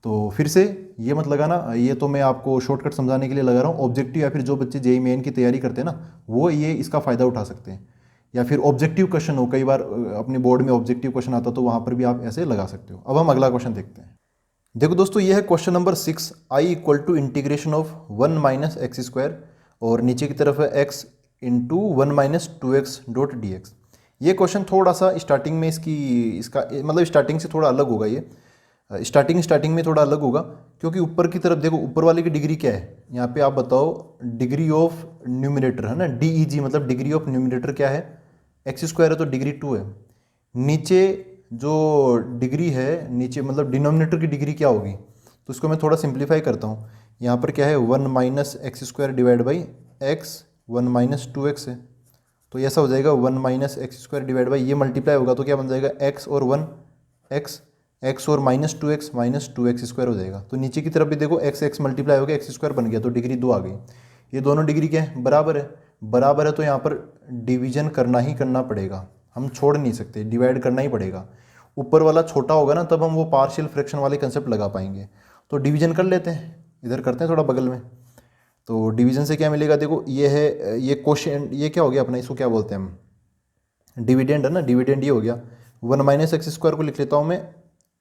तो फिर से ये मत लगाना, ये तो मैं आपको शॉर्टकट समझाने के लिए लगा रहा हूँ। ऑब्जेक्टिव या फिर जो बच्चे जेईई मेन की तैयारी करते हैं ना, वो ये इसका फ़ायदा उठा सकते हैं। या फिर ऑब्जेक्टिव क्वेश्चन हो, कई बार अपने बोर्ड में ऑब्जेक्टिव क्वेश्चन आता तो वहाँ पर भी आप ऐसे लगा सकते हो। अब हम अगला क्वेश्चन देखते हैं। देखो दोस्तों, ये है question number 6, i = integration of 1 - x² और नीचे की तरफ है x × 1 - 2x.dx। ये क्वेश्चन थोड़ा सा स्टार्टिंग में इसका मतलब स्टार्टिंग से थोड़ा अलग होगा। ये स्टार्टिंग में थोड़ा अलग होगा, क्योंकि ऊपर की तरफ देखो, ऊपर वाले की डिग्री क्या है, यहाँ पे आप बताओ, डिग्री ऑफ न्यूमिनेटर है ना, DEG मतलब डिग्री ऑफ न्यूमिनेटर क्या है, x² है तो डिग्री 2 है। नीचे जो डिग्री है, नीचे मतलब डिनोमिनेटर की डिग्री क्या होगी, तो इसको मैं थोड़ा सिंप्लीफाई करता हूँ। यहाँ पर क्या है, 1 - x² divide by x, 1 - 2x है, तो ऐसा हो जाएगा 1 - x² डिवाइड बाई, ये मल्टीप्लाई होगा तो क्या बन जाएगा, x और 1 x और -2x -2x² हो जाएगा। तो नीचे की तरफ भी देखो, x मल्टीप्लाई हो गया, x² बन गया, तो डिग्री 2 आ गई। ये दोनों डिग्री क्या है, बराबर है। बराबर है तो यहाँ पर डिवीजन करना ही करना पड़ेगा, हम छोड़ नहीं सकते, डिवाइड करना ही पड़ेगा। ऊपर वाला छोटा होगा ना, तब हम वो पार्शियल फ्रैक्शन वाले कंसेप्ट लगा पाएंगे। तो डिवीजन कर लेते हैं, इधर करते हैं थोड़ा बगल में। तो डिवीजन से क्या मिलेगा, देखो ये है, ये क्वोशिएंट, ये क्या हो गया अपना, इसको क्या बोलते हैं हम, डिविडेंड है ना, डिविडेंड ये हो गया। 1 - x² को लिख लेता हूँ मैं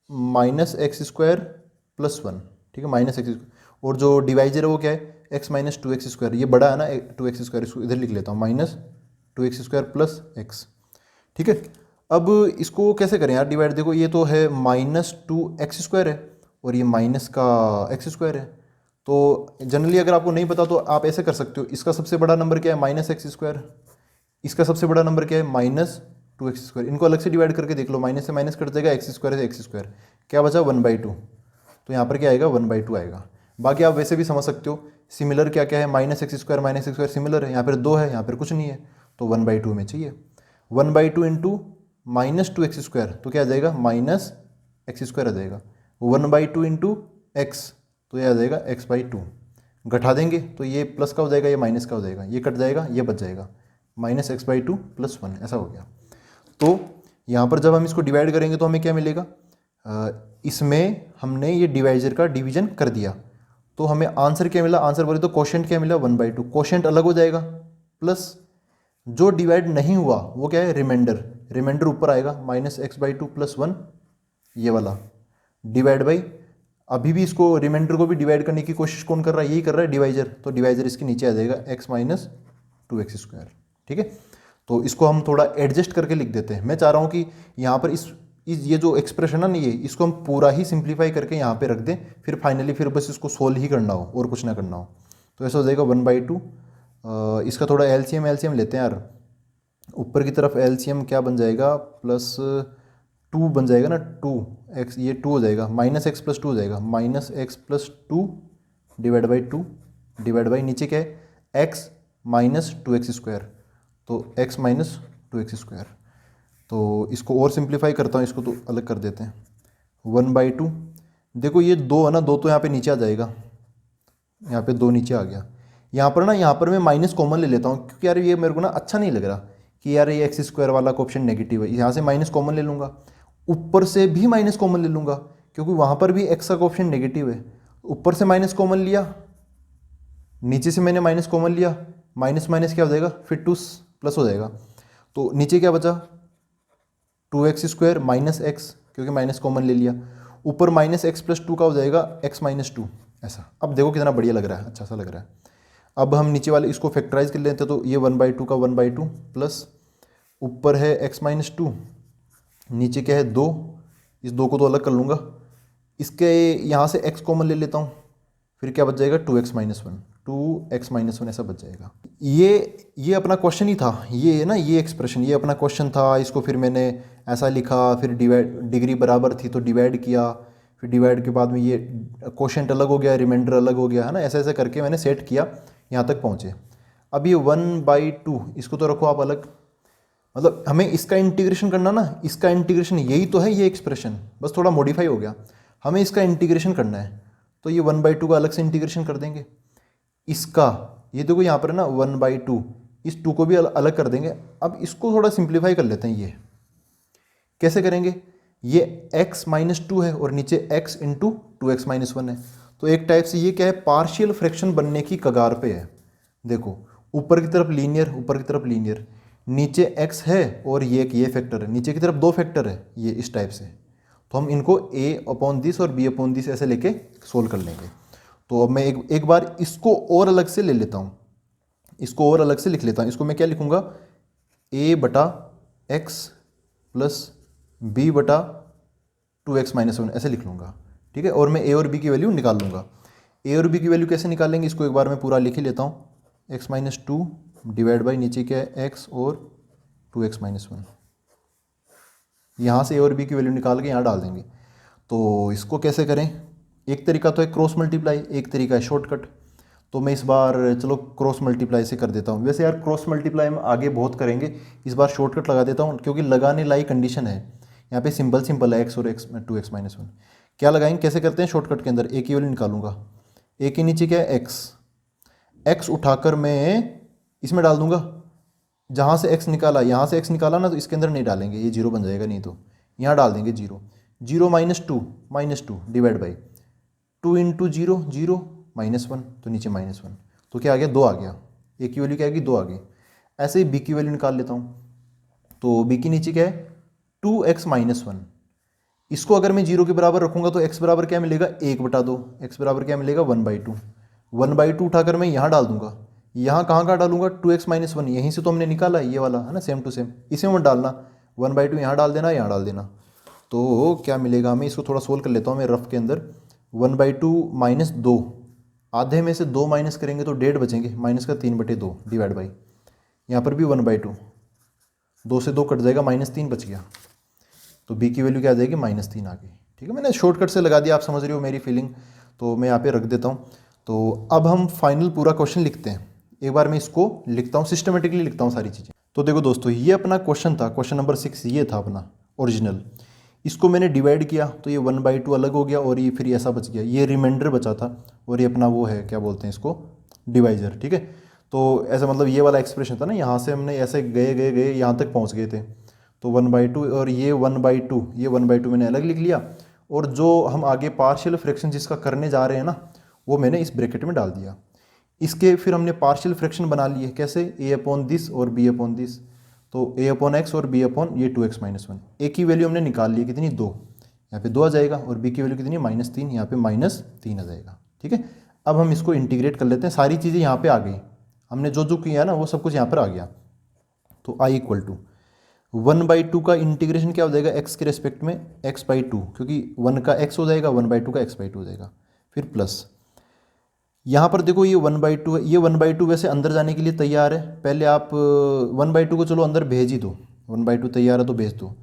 -x² + 1। ठीक है, -x, और जो डिवाइजर है वो क्या है, x - 2x², ये बड़ा है ना 2x², इसको इधर लिख लेता हूँ -2x² + x। ठीक है, अब इसको कैसे करें यार डिवाइड, देखो ये तो है -2x² है और ये माइनस का x² है। तो जनरली अगर आपको नहीं पता तो आप ऐसे कर सकते हो, इसका सबसे बड़ा नंबर क्या है, -x², इसका सबसे बड़ा नंबर क्या है, -2x²। इनको अलग से डिवाइड करके देख लो, माइनस से माइनस कट जाएगा, x² से x², क्या बचा 1/2। तो यहाँ पर क्या आएगा, 1/2 आएगा। बाकी आप वैसे भी समझ सकते हो, सिमिलर क्या क्या है, -x² सिमिलर है, यहाँ पर 2 है, यहाँ पर कुछ नहीं है, तो 1/2 में चाहिए। 1/2 इंटू -2x², तो क्या आ जाएगा, -x² आ जाएगा। 1/2 इंटू x, तो ये आ जाएगा x/2। घटा देंगे तो ये प्लस का हो जाएगा, ये माइनस का हो जाएगा, ये कट जाएगा, ये बच जाएगा, -x/2 + 1 ऐसा हो गया। तो यहाँ पर जब हम इसको डिवाइड करेंगे तो हमें क्या मिलेगा, इसमें हमने ये डिवाइजर का डिवीजन कर दिया, तो हमें आंसर क्या मिला, आंसर बोले तो क्वोशिएंट क्या मिला, 1/2। क्वोशिएंट अलग हो जाएगा, प्लस जो डिवाइड नहीं हुआ वो क्या है, रिमाइंडर। रिमाइंडर ऊपर आएगा, -x/2 + 1, ये वाला डिवाइड बाई, अभी भी इसको रिमाइंडर को भी डिवाइड करने की कोशिश कौन कर रहा है, यही कर रहा है डिवाइजर, तो डिवाइजर इसके नीचे आ जाएगा x - 2x²। ठीक है, तो इसको हम थोड़ा एडजस्ट करके लिख देते हैं। मैं चाह रहा हूँ कि यहाँ पर इस ये जो एक्सप्रेशन है ना, ये इसको हम पूरा ही सिंप्लीफाई करके यहाँ पे रख दें, फिर फाइनली फिर बस इसको सोल्व ही करना हो और कुछ ना करना हो। तो ऐसा हो जाएगा 1/2। इसका थोड़ा एलसीएम लेते हैं यार, ऊपर की तरफ एलसीएम क्या बन जाएगा, +2 बन जाएगा ना, 2x, ये 2 हो जाएगा, -x + 2 हो जाएगा, -x + 2 divide by 2 divide by, नीचे क्या है, x - 2x², तो x - 2x²। तो इसको और सिंप्लीफाई करता हूँ, इसको तो अलग कर देते हैं, 1/2। देखो ये 2 है ना, 2 तो यहाँ पे नीचे आ जाएगा, यहाँ पे 2 नीचे आ गया। यहाँ पर ना, यहाँ पर मैं माइनस कॉमन ले लेता हूँ, क्योंकि यार ये मेरे को ना अच्छा नहीं लग रहा कि यार ये x² वाला ऑप्शन नेगेटिव है। यहाँ से माइनस कॉमन ले लूँगा, ऊपर से भी माइनस कॉमन ले लूँगा, क्योंकि वहाँ पर भी x का ऑप्शन नेगेटिव है। ऊपर से माइनस कॉमन लिया, नीचे से मैंने माइनस कॉमन लिया, माइनस माइनस क्या हो जाएगा, फिर 2 प्लस हो जाएगा। तो नीचे क्या बचा, 2x² -x, क्योंकि माइनस कॉमन ले लिया। ऊपर -x + 2 का हो जाएगा x - 2 ऐसा। अब देखो कितना बढ़िया लग रहा है, अच्छा सा लग रहा है। अब हम नीचे वाले इसको फैक्टराइज कर लेते हैं, तो ये 1/2 का 1/2 प्लस ऊपर है x - 2, नीचे क्या है 2, इस 2 को तो अलग कर लूँगा, इसके यहाँ से x कॉमन ले लेता हूँ, फिर क्या बच जाएगा 2x - 1, 2x - 1 ऐसा बच जाएगा। ये अपना क्वेश्चन ही था, ये है ना, ये एक्सप्रेशन ये अपना क्वेश्चन था। इसको फिर मैंने ऐसा लिखा, फिर डिवाइड, डिग्री बराबर थी तो डिवाइड किया, फिर डिवाइड के बाद में ये क्वोशिएंट अलग हो गया, रिमाइंडर अलग हो गया, है ना। ऐसे ऐसे करके मैंने सेट किया, यहाँ तक पहुँचे। अब ये 1/2 इसको तो रखो आप अलग, मतलब हमें इसका इंटीग्रेशन करना ना, इसका इंटीग्रेशन यही तो है ये एक्सप्रेशन, बस थोड़ा मॉडिफाई हो गया। हमें इसका इंटीग्रेशन करना है, तो ये 1/2 का अलग से इंटीग्रेशन कर देंगे। इसका ये देखो यहाँ पर है ना 1/2, इस 2 को भी अलग कर देंगे। अब इसको थोड़ा सिंप्लीफाई कर लेते हैं। ये कैसे करेंगे, ये x - 2 है और नीचे x इंटू 2x - 1 है, तो एक टाइप से ये क्या है, पार्शियल फ्रैक्शन बनने की कगार पे है। देखो ऊपर की तरफ लीनियर, ऊपर की तरफ लीनियर, नीचे x है और ये फैक्टर है, नीचे की तरफ 2 फैक्टर है, ये इस टाइप से। तो हम इनको a/this और b/this ऐसे लेके सोल्व कर लेंगे। तो अब मैं एक बार इसको और अलग से ले लेता हूँ, इसको और अलग से लिख लेता हूँ। इसको मैं क्या लिखूँगा, a/x प्लस b/2x - 1 ऐसे लिख लूँगा, ठीक है। और मैं a और b की वैल्यू निकाल लूँगा। a और b की वैल्यू कैसे निकालेंगे, इसको एक बार मैं पूरा लिख ही लेता हूँ। x - 2 डिवाइड बाई नीचे क्या है x और 2x - 1। यहाँ से a और b की वैल्यू निकाल के यहाँ डाल देंगे। तो इसको कैसे करें, एक तरीका तो है क्रॉस मल्टीप्लाई, एक तरीका है शॉर्टकट। तो मैं इस बार चलो क्रॉस मल्टीप्लाई से कर देता हूँ। वैसे यार क्रॉस मल्टीप्लाई में आगे बहुत करेंगे, इस बार शॉर्टकट लगा देता हूँ, क्योंकि लगाने लायक कंडीशन है। यहाँ पे सिंपल है x और 2x - 1। क्या लगाएंगे, कैसे करते हैं शॉर्टकट के अंदर, a की वैल्यू निकालूंगा। a के नीचे क्या है x उठाकर मैं इसमें डाल दूंगा, जहाँ से x निकाला, यहाँ से x निकाला ना, तो इसके अंदर नहीं डालेंगे, ये 0 बन जाएगा, नहीं तो यहाँ डाल देंगे 0। 0 - 2 डिवाइड बाई 2 इंटू 0 0 -1, तो नीचे -1, तो क्या आ गया, 2 आ गया। a की वैल्यू क्या आएगी, 2 आ गई। ऐसे ही b की वैल्यू निकाल लेता हूँ। तो b के नीचे क्या है 2x - 1। इसको अगर मैं 0 के बराबर रखूँगा तो x बराबर क्या मिलेगा, 1/2। x बराबर क्या मिलेगा, 1/2। 1/2 उठाकर मैं यहाँ डाल दूंगा। यहाँ कहाँ डालूंगा, 2x - 1, यहीं से तो हमने निकाला है, ये वाला है ना, सेम टू सेम, इसी में डालना। 1/2 यहाँ डाल देना, यहाँ डाल देना। तो क्या मिलेगा हमें, इसको थोड़ा सोल्व कर लेता हूँ मैं रफ के अंदर। 1/2 - 2, आधे में से 2 माइनस करेंगे तो 1.5 बचेंगे, माइनस का 3/2 डिवाइड बाई, यहाँ पर भी 1/2, 2 से 2 कट जाएगा, -3 बच गया। तो b की वैल्यू क्या आ जाएगी, -3 आ गई। ठीक है, मैंने शॉर्टकट से लगा दिया, आप समझ रहे हो मेरी फीलिंग। तो मैं यहाँ पे रख देता हूँ। तो अब हम फाइनल पूरा क्वेश्चन लिखते हैं। एक बार मैं इसको लिखता हूँ, सिस्टमेटिकली लिखता हूँ सारी चीज़ें। तो देखो दोस्तों, ये अपना क्वेश्चन था, क्वेश्चन नंबर 6 ये था अपना ओरिजिनल। इसको मैंने डिवाइड किया तो ये 1/2 अलग हो गया और ये फिर ऐसा बच गया, ये रिमाइंडर बचा था और ये अपना वो है, क्या बोलते हैं इसको, डिवाइजर। ठीक है, तो ऐसा मतलब ये वाला एक्सप्रेशन था ना, यहाँ से हमने ऐसे गए यहाँ तक पहुँच गए थे। तो 1/2 और ये 1/2 मैंने अलग लिख लिया, और जो हम आगे पार्शियल फ्रैक्शन जिसका करने जा रहे हैं ना, वो मैंने इस ब्रैकेट में डाल दिया। इसके फिर हमने पार्शियल फ्रैक्शन बना लिए, कैसे, a/this और b/this। तो a/x और b/ ये 2x - 1। a की वैल्यू हमने निकाल ली, कितनी, 2, यहाँ पे 2 आ जाएगा, और b की वैल्यू कितनी, -3, यहाँ पे -3 आ जाएगा। ठीक है, अब हम इसको इंटीग्रेट कर लेते हैं, सारी चीज़ें यहाँ पे आ गई, हमने जो जो किया ना वो सब कुछ यहाँ पर आ गया। तो i = 1/2 का इंटीग्रेशन क्या हो जाएगा, x के रेस्पेक्ट में x/2, क्योंकि 1 का x हो जाएगा, 1/2 का x/2 हो जाएगा। फिर प्लस यहाँ पर देखो ये 1/2 है, ये 1/2 वैसे अंदर जाने के लिए तैयार है। पहले आप 1/2 को चलो अंदर भेज ही दो, 1/2 तैयार है तो भेज दो।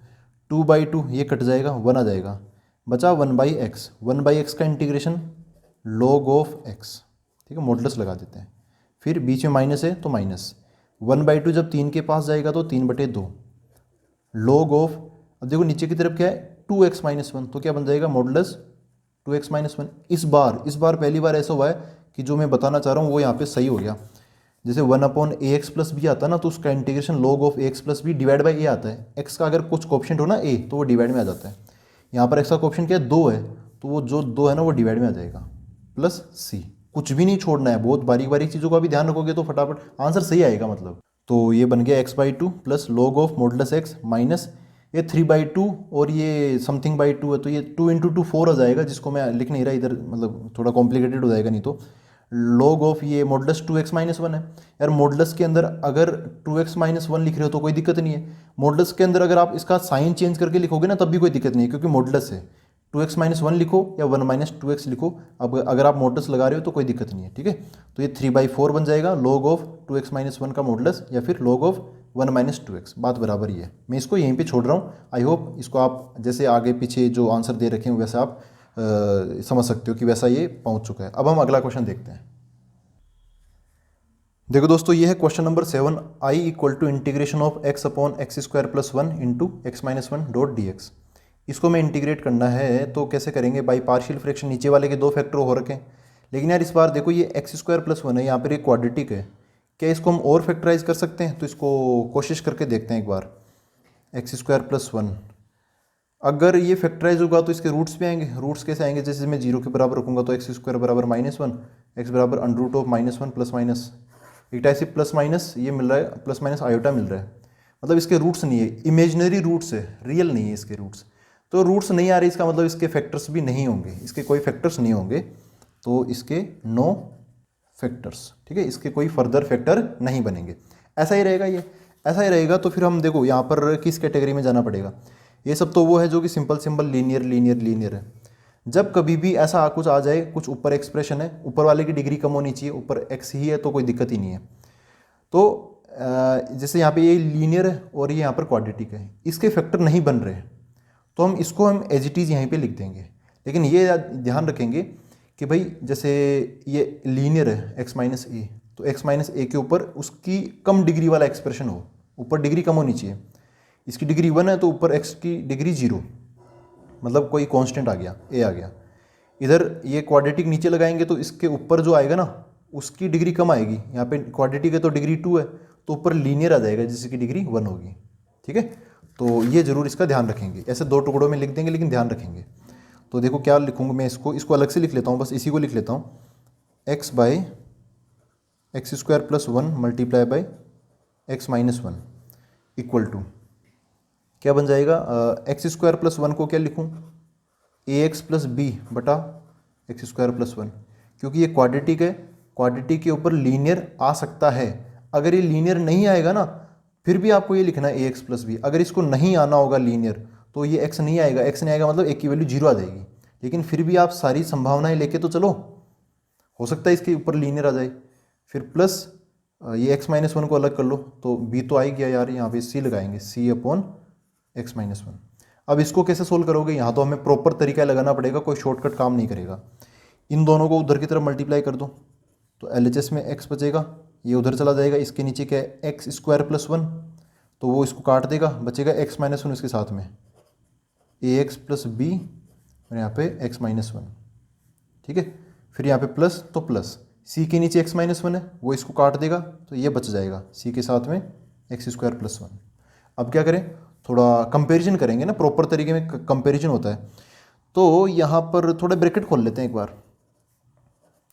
2/2 ये कट जाएगा, 1 आ जाएगा, बचा 1/x। 1/x का इंटीग्रेशन log ऑफ x, ठीक है, मॉडुलस लगा देते हैं। फिर बीच में माइनस है तो माइनस, 1/2 जब 3 के पास जाएगा तो 3/2 log ऑफ, अब देखो नीचे की तरफ क्या है, 2x - 1, तो क्या बन जाएगा, मॉडुलस 2x - 1। इस बार पहली बार ऐसा हुआ है कि जो मैं बताना चाह रहा हूँ वो यहाँ पे सही हो गया। जैसे 1/ax + b आता है ना, तो उसका integration log of ax + b divide by a आता है। x का अगर कुछ कोएफिशिएंट हो ना a, तो वो डिवाइड में आ जाता है। यहाँ पर x का कोएफिशिएंट क्या है, 2 है, तो वो जो 2 है ना वो डिवाइड में आ जाएगा, प्लस c। कुछ भी नहीं छोड़ना है, बहुत बारीक बारीक चीज़ों का भी ध्यान रखोगे तो फटाफट आंसर सही आएगा। मतलब तो ये बन गया x/2 plus log of modulus x minus ये 3/2 और ये समथिंग/2 है, तो ये 2 × 2 4 आ जाएगा, जिसको मैं लिख नहीं रहा इधर, मतलब थोड़ा कॉम्प्लिकेटेड हो जाएगा नहीं तो। log ऑफ ये मॉडुलस 2x - 1 है। यार मॉडुलस के अंदर अगर 2x - 1 लिख रहे हो तो कोई दिक्कत नहीं है। मॉडुलस के अंदर अगर आप इसका साइन चेंज करके लिखोगे ना तब भी कोई दिक्कत नहीं है, क्योंकि मॉडुलस है। 2x - 1 लिखो या 1 - 2x लिखो, अब अगर आप मॉडुलस लगा रहे हो तो कोई दिक्कत नहीं है। ठीक है, तो ये 3/4 बन जाएगा log ऑफ 2x - 1 का मॉडुलस, या फिर log ऑफ 1 - 2x, बात बराबर ही है। मैं इसको यहीं पे छोड़ रहा हूँ। आई होप इसको आप जैसे आगे पीछे जो आंसर दे रखे हैं वैसे आप समझ सकते हो कि वैसा ये पहुंच चुका है। अब हम अगला क्वेश्चन देखते हैं। देखो दोस्तों, ये है question number 7, i equal to integration of x upon x square plus 1 into x minus 1 dot d x. इसको मैं इंटीग्रेट करना है तो कैसे करेंगे? By partial fraction. नीचे वाले के 2 फैक्टर हो रखे हैं, लेकिन यार इस बार देखो ये एक्स स्क्वायर प्लस 1 है, यहाँ पर ये क्वाड्रेटिक है। क्या इसको हम और फैक्टराइज कर सकते हैं? तो इसको कोशिश करके देखते हैं एक बार। एक्स स्क्वायर प्लस 1 अगर ये फैक्टराइज होगा तो इसके रूट्स भी आएंगे। रूट्स कैसे आएंगे? जैसे मैं 0 के बराबर रखूँगा तो एक्स स्क्वायर बराबर -1, एक्स बराबर under root of -1 plus minus, एक टाइप से प्लस माइनस ये मिल रहा है, प्लस माइनस आयोटा मिल रहा है। मतलब इसके रूट्स नहीं है, इमेजनरी रूट्स है, रियल नहीं है इसके रूट्स। तो रूट्स नहीं आ रही, इसका मतलब इसके फैक्टर्स भी नहीं होंगे, इसके कोई फैक्टर्स नहीं होंगे, तो इसके नो फैक्टर्स। ठीक है, इसके कोई फर्दर फैक्टर नहीं बनेंगे। ऐसा ही रहेगा, ये ऐसा ही रहेगा। तो फिर हम देखो यहाँ पर किस कैटेगरी में जाना पड़ेगा। ये सब तो वो है जो कि simple simple linear linear linear है। जब कभी भी ऐसा कुछ आ जाए, कुछ ऊपर एक्सप्रेशन है, ऊपर वाले की डिग्री कम होनी चाहिए, ऊपर एक्स ही है तो कोई दिक्कत ही नहीं है। तो जैसे यहाँ पे ये लीनियर है और ये यहाँ पर क्वाड्रेटिक है, इसके फैक्टर नहीं बन रहे, तो हम एज इट इज़ यहीं पे लिख देंगे। लेकिन ये ध्यान रखेंगे कि भाई जैसे ये लीनियर है एक्स माइनस ए, तो एक्स माइनस ए के ऊपर उसकी कम डिग्री वाला एक्सप्रेशन हो, ऊपर डिग्री कम होनी चाहिए। इसकी डिग्री 1 है तो ऊपर एक्स की डिग्री 0, मतलब कोई कांस्टेंट आ गया, ए आ गया। इधर ये क्वाड्रेटिक नीचे लगाएंगे तो इसके ऊपर जो आएगा ना उसकी डिग्री कम आएगी। यहाँ पे क्वाड्रेटिक है तो डिग्री 2 है, तो ऊपर लीनियर आ जाएगा जिसकी डिग्री 1 होगी। ठीक है, तो ये जरूर इसका ध्यान रखेंगे। ऐसे 2 टुकड़ों में लिख देंगे, लेकिन ध्यान रखेंगे। तो देखो क्या लिखूंगा मैं, इसको अलग से लिख लेता हूँ, बस इसी को लिख लेता हूँ। X by x square plus 1 multiply by x minus 1 equal to क्या बन जाएगा? एक्स स्क्वायर प्लस 1 को क्या लिखूँ? ए एक्स प्लस बी बटा एक्स स्क्वायर प्लस 1, क्योंकि ये क्वाड्रेटिक है, क्वाड्रेटिक के ऊपर लीनियर आ सकता है। अगर ये लीनियर नहीं आएगा ना, फिर भी आपको ये लिखना है ए एक्स प्लस बी। अगर इसको नहीं आना होगा लीनियर तो ये एक्स नहीं आएगा, एक्स नहीं आएगा मतलब एक की वैल्यू 0 आ जाएगी। लेकिन फिर भी आप सारी संभावनाएं लेके तो चलो, हो सकता है इसके ऊपर लीनियर आ जाए। फिर प्लस ये एक्स माइनस 1 को अलग कर लो, तो बी तो आ ही गया यार, यहाँ पे सी लगाएंगे, सी अपॉन एक्स माइनस 1। अब इसको कैसे सोल्व करोगे? यहाँ तो हमें प्रॉपर तरीका लगाना पड़ेगा, कोई शॉर्टकट काम नहीं करेगा। इन दोनों को उधर की तरफ मल्टीप्लाई कर दो तो LHS में x बचेगा, ये उधर चला जाएगा। इसके नीचे क्या है? एक्स स्क्वायर प्लस 1, तो वो इसको काट देगा, बचेगा एक्स माइनस 1 इसके साथ में, ए एक्स प्लस बी और यहाँ पे एक्स माइनस 1। ठीक है, फिर यहाँ पे प्लस तो प्लस, सी के नीचे एक्स माइनस 1 है, वो इसको काट देगा तो ये बच जाएगा सी के साथ में एक्स स्क्वायर प्लस 1। अब क्या करें? थोड़ा कंपैरिजन करेंगे ना, प्रॉपर तरीके में कंपैरिजन होता है। तो यहाँ पर थोड़ा ब्रैकेट खोल लेते हैं एक बार।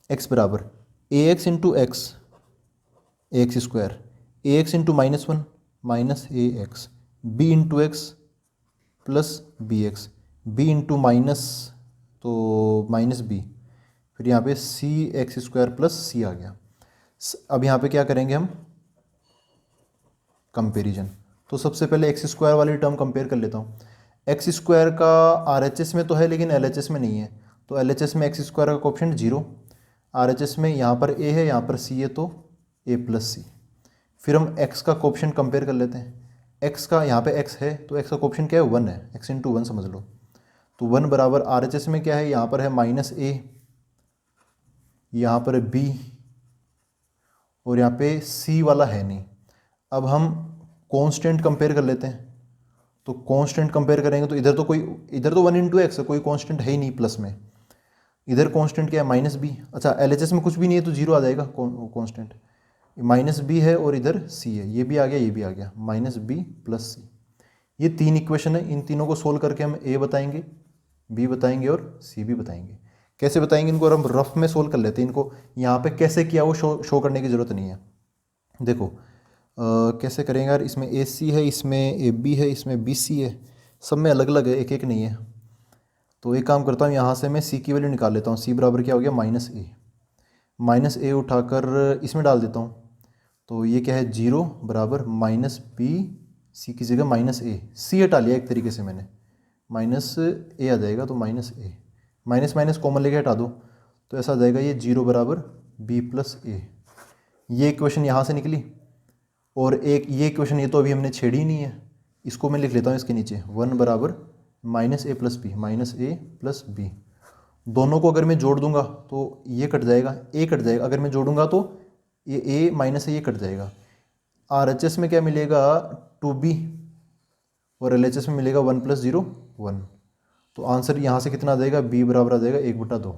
x बराबर a x into x, a x square, a x into -1 minus a x, b into x plus b x, b into minus तो माइनस बी, फिर यहाँ पे c x square plus c आ गया। अब यहाँ पे क्या करेंगे हम? कंपेरिजन। तो सबसे पहले एक्स स्क्वायर वाली टर्म कंपेयर कर लेता हूँ। एक्स स्क्वायर का RHS में तो है लेकिन LHS में नहीं है, तो LHS में एक्स स्क्वायर का कोएफिशिएंट 0, RHS में यहाँ पर a है यहाँ पर c है, तो a प्लस सी। फिर हम x का कोएफिशिएंट कंपेयर कर लेते हैं। x का यहाँ पे x है तो x का कोएफिशिएंट क्या है? 1 है, x इंटू 1 समझ लो। तो 1 बराबर RHS में क्या है? यहाँ पर है -a, यहाँ पर है b और यहाँ पे c वाला है नहीं। अब हम कांस्टेंट कंपेयर कर लेते हैं। तो कांस्टेंट कंपेयर करेंगे तो इधर तो 1 इंटू एक्स है, कोई कांस्टेंट है ही नहीं प्लस में। इधर कांस्टेंट क्या है? -b। अच्छा, LHS में कुछ भी नहीं है तो 0 आ जाएगा कांस्टेंट, -b है और इधर c है, ये भी आ गया ये भी आ गया, -b प्लस c। ये 3 इक्वेशन है, इन तीनों को सोल्व करके हम a बताएंगे, b बताएंगे और c भी बताएंगे। कैसे बताएंगे इनको? और हम रफ में सोल्व कर लेते हैं इनको, यहाँ पे कैसे किया वो शो करने की ज़रूरत नहीं है। देखो कैसे करेंगे यार? इसमें AC है, इसमें AB है, इसमें BC है, सब में अलग अलग है, एक एक नहीं है। तो एक काम करता हूँ, यहाँ से मैं C की वैल्यू निकाल लेता हूँ। C बराबर क्या हो गया? -a उठाकर इसमें डाल देता हूँ, तो ये क्या है? 0 बराबर -b, C की जगह -a, C हटा लिया एक तरीके से मैंने, -a आ जाएगा, तो -a माइनस माइनस कॉमन लेके हटा दो तो ऐसा आ जाएगा ये 0 बराबर b प्लस a। ये इक्वेशन यहाँ से निकली, और एक ये इक्वेशन ये तो अभी हमने छेड़ी ही नहीं है, इसको मैं लिख लेता हूँ इसके नीचे 1 बराबर -a plus b, -a plus b। दोनों को अगर मैं जोड़ दूंगा तो ये कट जाएगा, ए कट जाएगा, अगर मैं जोड़ूंगा तो ये ए माइनस ये कट जाएगा। RHS में क्या मिलेगा 2b और LHS में मिलेगा 1 + 0 1। तो आंसर यहाँ से कितना आ जाएगा, b बराबर आ जाएगा 1/2।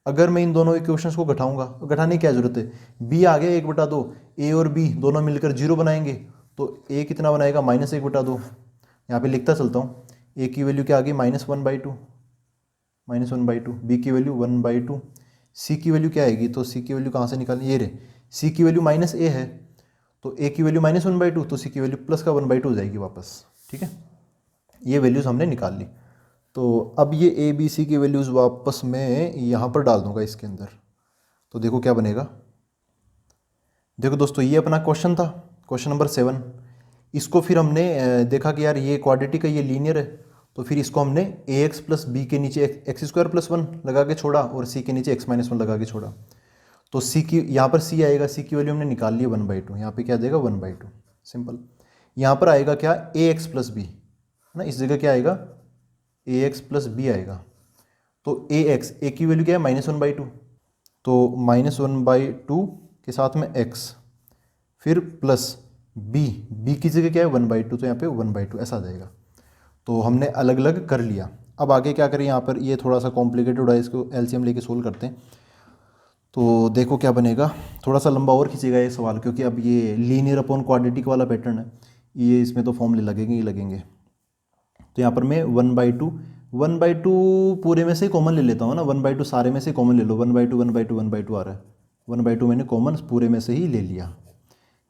अगर मैं इन दोनों इक्वेशंस को घटाऊंगा तो घटाने की क्या जरूरत है, b आ गया 1/2, a और b दोनों मिलकर 0 बनाएंगे तो a कितना बनाएगा -1/2। यहाँ पे लिखता चलता हूँ, a की वैल्यू क्या आ गई -1/2, b की वैल्यू 1/2, c की वैल्यू क्या आएगी, तो c की वैल्यू कहाँ से निकालनी, ये रे, c की वैल्यू -a है तो a की वैल्यू -1/2, तो c की वैल्यू प्लस का 1/2 हो जाएगी वापस। ठीक है, ये वैल्यूज़ हमने निकाल ली। तो अब ये ए बी सी की वैल्यूज़ वापस मैं यहाँ पर डाल दूंगा इसके अंदर, तो देखो क्या बनेगा। देखो दोस्तों, ये अपना क्वेश्चन था, क्वेश्चन नंबर 7। इसको फिर हमने देखा कि यार ये क्वाड्रेटिक है, ये लीनियर है, तो फिर इसको हमने ax + b के नीचे x² + 1 लगा के छोड़ा और c के नीचे x - 1 लगा के छोड़ा। तो c की यहाँ पर c आएगा, c की वैल्यू हमने निकाल ली 1/2, यहाँ पे क्या देगा 1/2, सिंपल। यहाँ पर आएगा क्या ax + b ना, इस जगह क्या आएगा ax + b आएगा। तो a की वैल्यू क्या है -1/2, तो -1/2 के साथ में x, फिर प्लस b की जगह क्या है 1/2, तो यहाँ पे 1/2 ऐसा आ जाएगा। तो हमने अलग अलग कर लिया। अब आगे क्या करें, यहाँ पर ये थोड़ा सा कॉम्प्लिकेटेड है, इसको एलसीएम लेके सोल्व करते हैं। तो देखो क्या बनेगा, थोड़ा सा लंबा और खींचेगा ये सवाल, क्योंकि अब ये लीनियर अपॉन क्वाड्रेटिक वाला पैटर्न है, ये इसमें तो फॉर्मूले लगेंगे ही लगेंगे। तो यहाँ पर मैं 1/2 पूरे में से कॉमन ले लेता हूँ ना, 1/2 सारे में से कॉमन ले लो, 1/2 1/2 1/2 आ रहा है, 1/2 मैंने कॉमन पूरे में से ही ले लिया।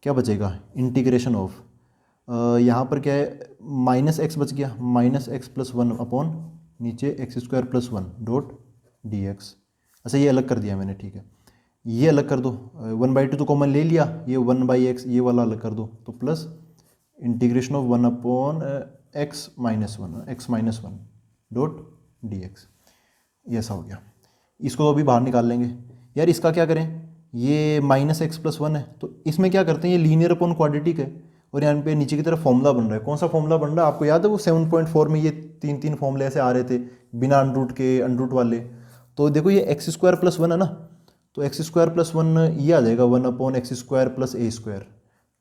क्या बचेगा, इंटीग्रेशन ऑफ, यहाँ पर क्या है -x बच गया, -x + 1 अपॉन नीचे x² + 1 डॉट dx। अच्छा ये अलग कर दिया मैंने, ठीक है, ये अलग कर दो, 1/2 तो कॉमन ले लिया, ये 1/x ये वाला अलग कर दो, तो plus integration of 1 upon x - 1 dot dx, ये ऐसा हो गया। इसको तो अभी बाहर निकाल लेंगे। यार इसका क्या करें, ये -x + 1 है, तो इसमें क्या करते हैं, ये लीनियर अपॉन क्वाड्रेटिक है और यहाँ पे नीचे की तरफ फॉर्मूला बन रहा है। कौन सा फॉर्मूला बन रहा है आपको याद है, वो 7.4 में ये तीन फॉर्मूले ऐसे आ रहे थे बिना अनरूट के, अनरूट वाले। तो देखो ये x² + 1 है ना, तो x² + 1 ये आ जाएगा 1/x² + a²,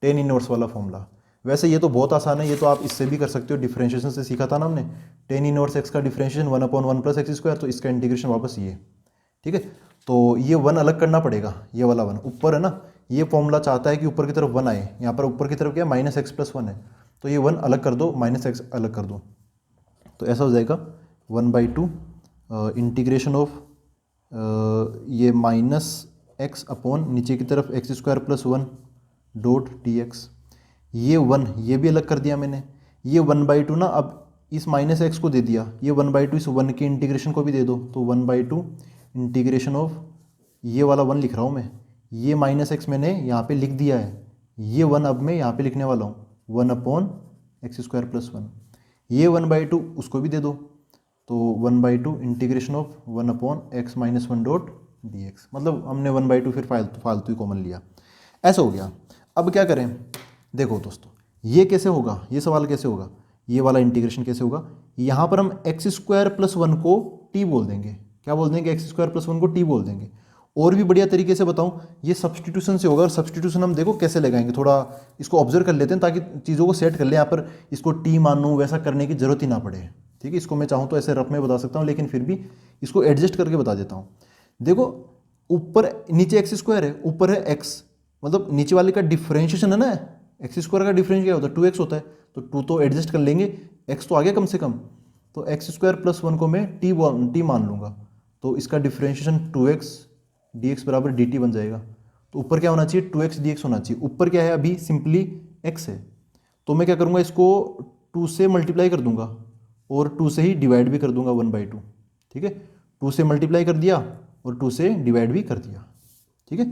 टेन इनवर्स वाला फॉर्मूला। वैसे ये तो बहुत आसान है, ये तो आप इससे भी कर सकते हो, डिफरेंशिएशन से सीखा था ना हमने, टेन इनवर्स x का डिफरेंशिएशन 1/1 + x², तो इसका इंटीग्रेशन वापस ये, ठीक है। तो ये 1 अलग करना पड़ेगा, ये वाला 1 ऊपर है ना, ये फॉर्मूला चाहता है कि ऊपर की तरफ 1 आए, यहाँ पर ऊपर की तरफ क्या -x + 1 है, तो ये 1 अलग कर दो, -x अलग कर दो, तो ऐसा हो जाएगा 1/2 इंटीग्रेशन ऑफ ये -x अपॉन नीचे की तरफ x² + 1 डॉट dx। ये 1 ये भी अलग कर दिया मैंने, ये 1/2 ना अब इस -x को दे दिया, ये 1/2 इस 1 के इंटीग्रेशन को भी दे दो, तो 1/2 इंटीग्रेशन ऑफ ये वाला 1 लिख रहा हूँ मैं, ये -x मैंने यहाँ पे लिख दिया है, ये 1 अब मैं यहाँ पे लिखने वाला हूँ 1/x² + 1, ये 1/2 उसको भी दे दो, तो 1/2 integration of 1/x - 1 dot dx। मतलब हमने 1/2 फिर फालतू ही कॉमन लिया, ऐसा हो गया। अब क्या करें, देखो दोस्तों ये कैसे होगा, ये सवाल कैसे होगा, ये वाला इंटीग्रेशन कैसे होगा, यहाँ पर हम x² + 1 को t बोल देंगे, क्या बोल देंगे, x² + 1 को t बोल देंगे। और भी बढ़िया तरीके से बताऊं, ये सब्सटीट्यूशन से होगा, और सब्सटीट्यूशन हम देखो कैसे लगाएंगे, थोड़ा इसको ऑब्जर्व कर लेते हैं ताकि चीज़ों को सेट कर ले, यहाँ पर इसको t मानूँ वैसा करने की जरूरत ही ना पड़े, ठीक है। इसको मैं चाहूँ तो ऐसे रफ में बता सकता हूँ, लेकिन फिर भी इसको एडजस्ट करके बता देता हूँ। देखो ऊपर नीचे x² है, ऊपर है x, मतलब नीचे वाले का डिफ्रेंशिएशन है ना, x² का डिफरेंस क्या होता है 2x होता है, तो 2 तो एडजस्ट कर लेंगे, x तो आ गया कम से कम, तो x² + 1 को मैं t मान लूँगा, तो इसका डिफ्रेंशिएशन 2x dx बराबर dt बन जाएगा। तो ऊपर क्या होना चाहिए 2x dx होना चाहिए, ऊपर क्या है अभी सिंपली x है, तो मैं क्या करूँगा इसको 2 से मल्टीप्लाई कर दूंगा और 2 से ही डिवाइड भी कर दूंगा 1/2, ठीक है। 2 से मल्टीप्लाई कर दिया और 2 से डिवाइड भी कर दिया, ठीक है।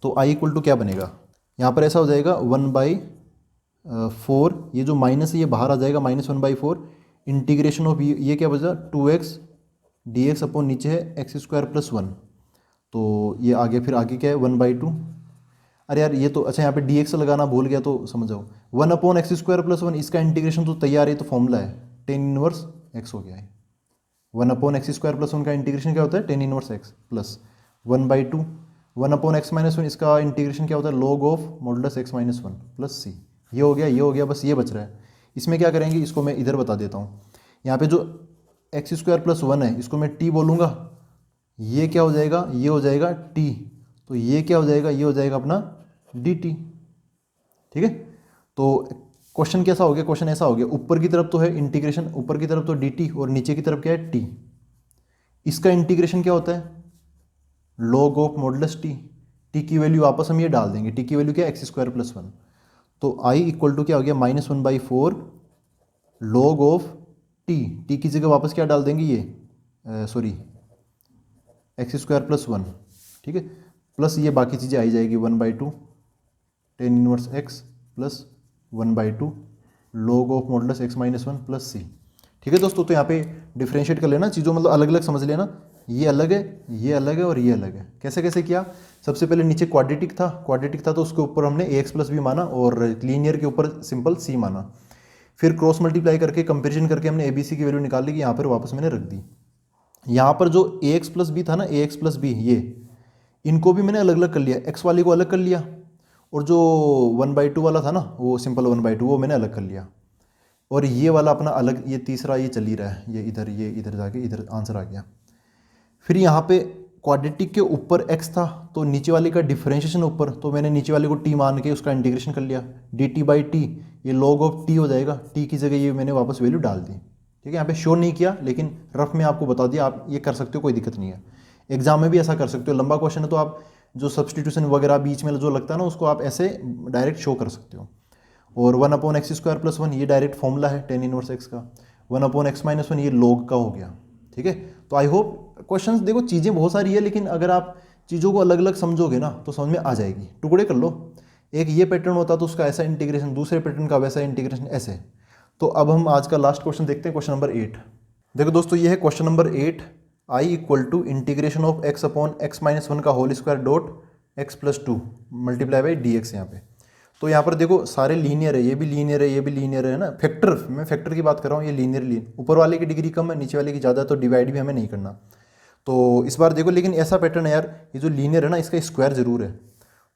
तो i = क्या बनेगा, यहाँ पर ऐसा हो जाएगा 1/4, ये जो माइनस है ये बाहर आ जाएगा, -1/4 इंटीग्रेशन ऑफ ये क्या बचा 2x dx अपॉन नीचे है x² + 1, तो ये आगे फिर आगे क्या है 1/2, अरे यार ये तो अच्छा यहाँ पे dx लगाना भूल गया, तो समझ जाओ 1/x² + 1, इसका इंटीग्रेशन तो तैयार है, तो फॉर्मूला है tan इनवर्स x हो गया है, 1/x² + 1 का इंटीग्रेशन क्या होता है, tan inverse x plus 1/2 1/x - 1 इसका इंटीग्रेशन क्या होता है, log of modulus x - 1 plus c। ये हो गया, ये हो गया, बस ये बच रहा है। इसमें क्या करेंगे, इसको मैं इधर बता देता हूँ। यहाँ पे जो x² + 1 है इसको मैं t बोलूँगा, ये क्या हो जाएगा, ये हो जाएगा t, तो ये क्या हो जाएगा, ये हो जाएगा अपना dt। ठीक है, तो क्वेश्चन कैसा हो गया, क्वेश्चन ऐसा हो गया, ऊपर की तरफ तो है इंटीग्रेशन, ऊपर की तरफ तो dt और नीचे की तरफ क्या है t। इसका इंटीग्रेशन क्या होता है, log ऑफ मॉडुलस t की वैल्यू वापस हम ये डाल देंगे, t की वैल्यू क्या है x² + 1, तो i इक्वल टू क्या हो गया -1/4 log ऑफ t की जगह वापस क्या डाल देंगे, ये सॉरी x² + 1, ठीक है, प्लस ये बाकी चीज़ें आई जाएगी 1/2 tan inverse x plus 1/2 log of modulus x - 1 plus c। ठीक है दोस्तों, तो यहाँ पे डिफ्रेंशिएट कर लेना चीज़ों, मतलब अलग अलग समझ लेना, ये अलग है, ये अलग है और ये अलग है। कैसे कैसे किया, सबसे पहले नीचे क्वाड्रेटिक था तो उसके ऊपर हमने ax प्लस b माना और लीनियर के ऊपर सिंपल c माना। फिर क्रॉस मल्टीप्लाई करके कंपेरिजन करके हमने abc की वैल्यू निकाल ली कि यहाँ पर वापस मैंने रख दी। यहाँ पर जो ax प्लस b था ना, ax प्लस b, ये इनको भी मैंने अलग अलग कर लिया, x वाले को अलग कर लिया और जो 1/2 वाला था ना, वो सिंपल 1/2 वो मैंने अलग कर लिया, और ये वाला अपना अलग, ये तीसरा ये चल ही रहा है, ये इधर जाके इधर आंसर आ गया। फिर यहाँ पे क्वाड्रेटिक के ऊपर x था तो नीचे वाले का डिफरेंशिएशन ऊपर, तो मैंने नीचे वाले को t मान के उसका इंटीग्रेशन कर लिया, dt/t, ये log ऑफ t हो जाएगा, t की जगह ये मैंने वापस वैल्यू डाल दी। ठीक है, यहाँ पे शो नहीं किया लेकिन रफ में आपको बता दिया, आप ये कर सकते हो, कोई दिक्कत नहीं है। एग्जाम में भी ऐसा कर सकते हो, लंबा क्वेश्चन है तो आप जो सब्सटीट्यूशन वगैरह बीच में जो लगता है ना, उसको आप ऐसे डायरेक्ट शो कर सकते हो। और 1/x² + 1 ये डायरेक्ट फॉर्मूला है tan इनवर्स x का, 1/x - 1 ये log का हो गया। ठीक है, तो आई होप क्वेश्चंस, देखो चीज़ें बहुत सारी है लेकिन अगर आप चीज़ों को अलग अलग समझोगे ना तो समझ में आ जाएगी। टुकड़े कर लो, एक ये पैटर्न होता तो उसका ऐसा इंटीग्रेशन, दूसरे पैटर्न का वैसा इंटीग्रेशन, ऐसे। तो अब हम आज का लास्ट क्वेश्चन देखते हैं, क्वेश्चन नंबर 8। देखो दोस्तों, ये है question number 8, i equal to integration of x/x - 1 का whole square dot x + 2 multiply by dx। यहाँ पे तो यहाँ पर देखो सारे लीनियर है, ये भी लीनियर है, ये भी लीनियर है ना, फैक्टर, मैं फैक्टर की बात कर रहा हूँ, ये लीनियर ऊपर वाले की डिग्री कम है, नीचे वाले की ज़्यादा, तो डिवाइड भी हमें नहीं करना। तो इस बार देखो, लेकिन ऐसा पैटर्न है यार, ये जो लीनियर है ना इसका स्क्वायर ज़रूर है।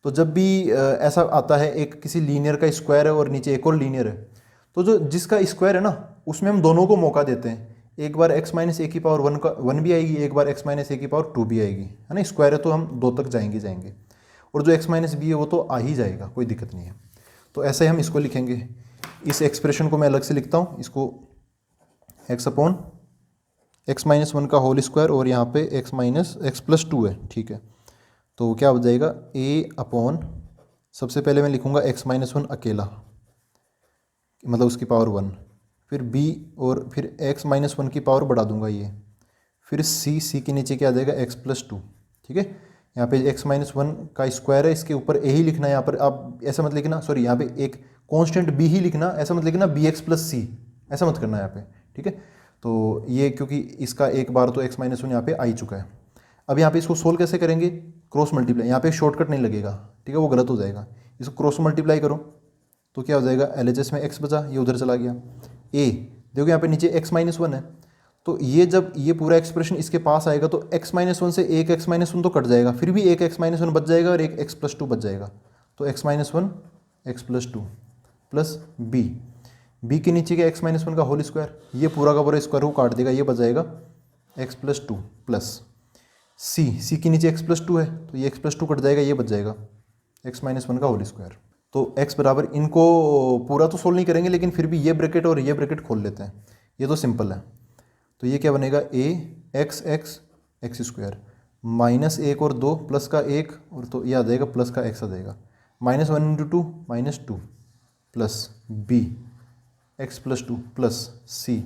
तो जब भी ऐसा आता है, एक किसी लीनियर का स्क्वायर है और नीचे एक और लीनियर है, तो जो जिसका स्क्वायर है ना उसमें हम दोनों को मौका देते हैं, एक बार x - a⁻1 का 1 भी आएगी, एक बार x - a⁻2 भी आएगी, है ना, स्क्वायर है तो हम 2 तक जाएंगे, और जो x - b है वो तो आ ही जाएगा, कोई दिक्कत नहीं है। तो ऐसे हम इसको लिखेंगे, इस एक्सप्रेशन को मैं अलग से लिखता हूँ, इसको x - 1 का होल स्क्वायर और यहाँ पे x + 2 है। ठीक है, तो क्या हो जाएगा a/, सबसे पहले मैं लिखूँगा x - 1 अकेला, मतलब उसकी पावर 1, फिर b और फिर x - 1 की पावर बढ़ा दूंगा ये, फिर c के नीचे क्या आ जाएगा x + 2। ठीक है, यहाँ पे x - 1 का स्क्वायर है, इसके ऊपर a ही लिखना है, यहाँ पर आप ऐसा मत लिखना, सॉरी यहाँ पे एक कांस्टेंट b ही लिखना, ऐसा मत लिखना bx + c, ऐसा मत करना यहाँ पे। ठीक है, तो ये क्योंकि इसका एक बार तो x - 1 यहाँ पे आ ही चुका है। अब यहाँ पे इसको सोल्व कैसे करेंगे, क्रॉस मल्टीप्लाई, यहाँ पे शॉर्टकट नहीं लगेगा, ठीक है, वो गलत हो जाएगा, इसको क्रॉस मल्टीप्लाई करो तो क्या हो जाएगा, LHS में x बचा, ये उधर चला गया, a देखो यहाँ पे नीचे x - 1 है, तो ये जब ये पूरा एक्सप्रेशन इसके पास आएगा तो x - 1 से एक x - 1 तो कट जाएगा, फिर भी एक x - 1 बच जाएगा और एक x + 2 बच जाएगा, तो x - 1 x + 2 प्लस b के नीचे के x - 1 का होल स्क्वायर, ये पूरा का पूरा स्क्वायर को काट देगा, ये बच जाएगा x + 2 प्लस c के नीचे x + 2 है तो ये x + 2 कट जाएगा, ये बच जाएगा x - 1 का होल स्क्वायर। तो x बराबर, इनको पूरा तो सोल्व नहीं करेंगे लेकिन फिर भी ये ब्रैकेट और ये ब्रैकेट खोल लेते हैं, ये तो सिंपल है। तो ये क्या बनेगा, x² -1 और 2 प्लस का 1 और तो ये आ जाएगा प्लस का x आ जाएगा, -1 × 2 -2 plus b x + 2 plus c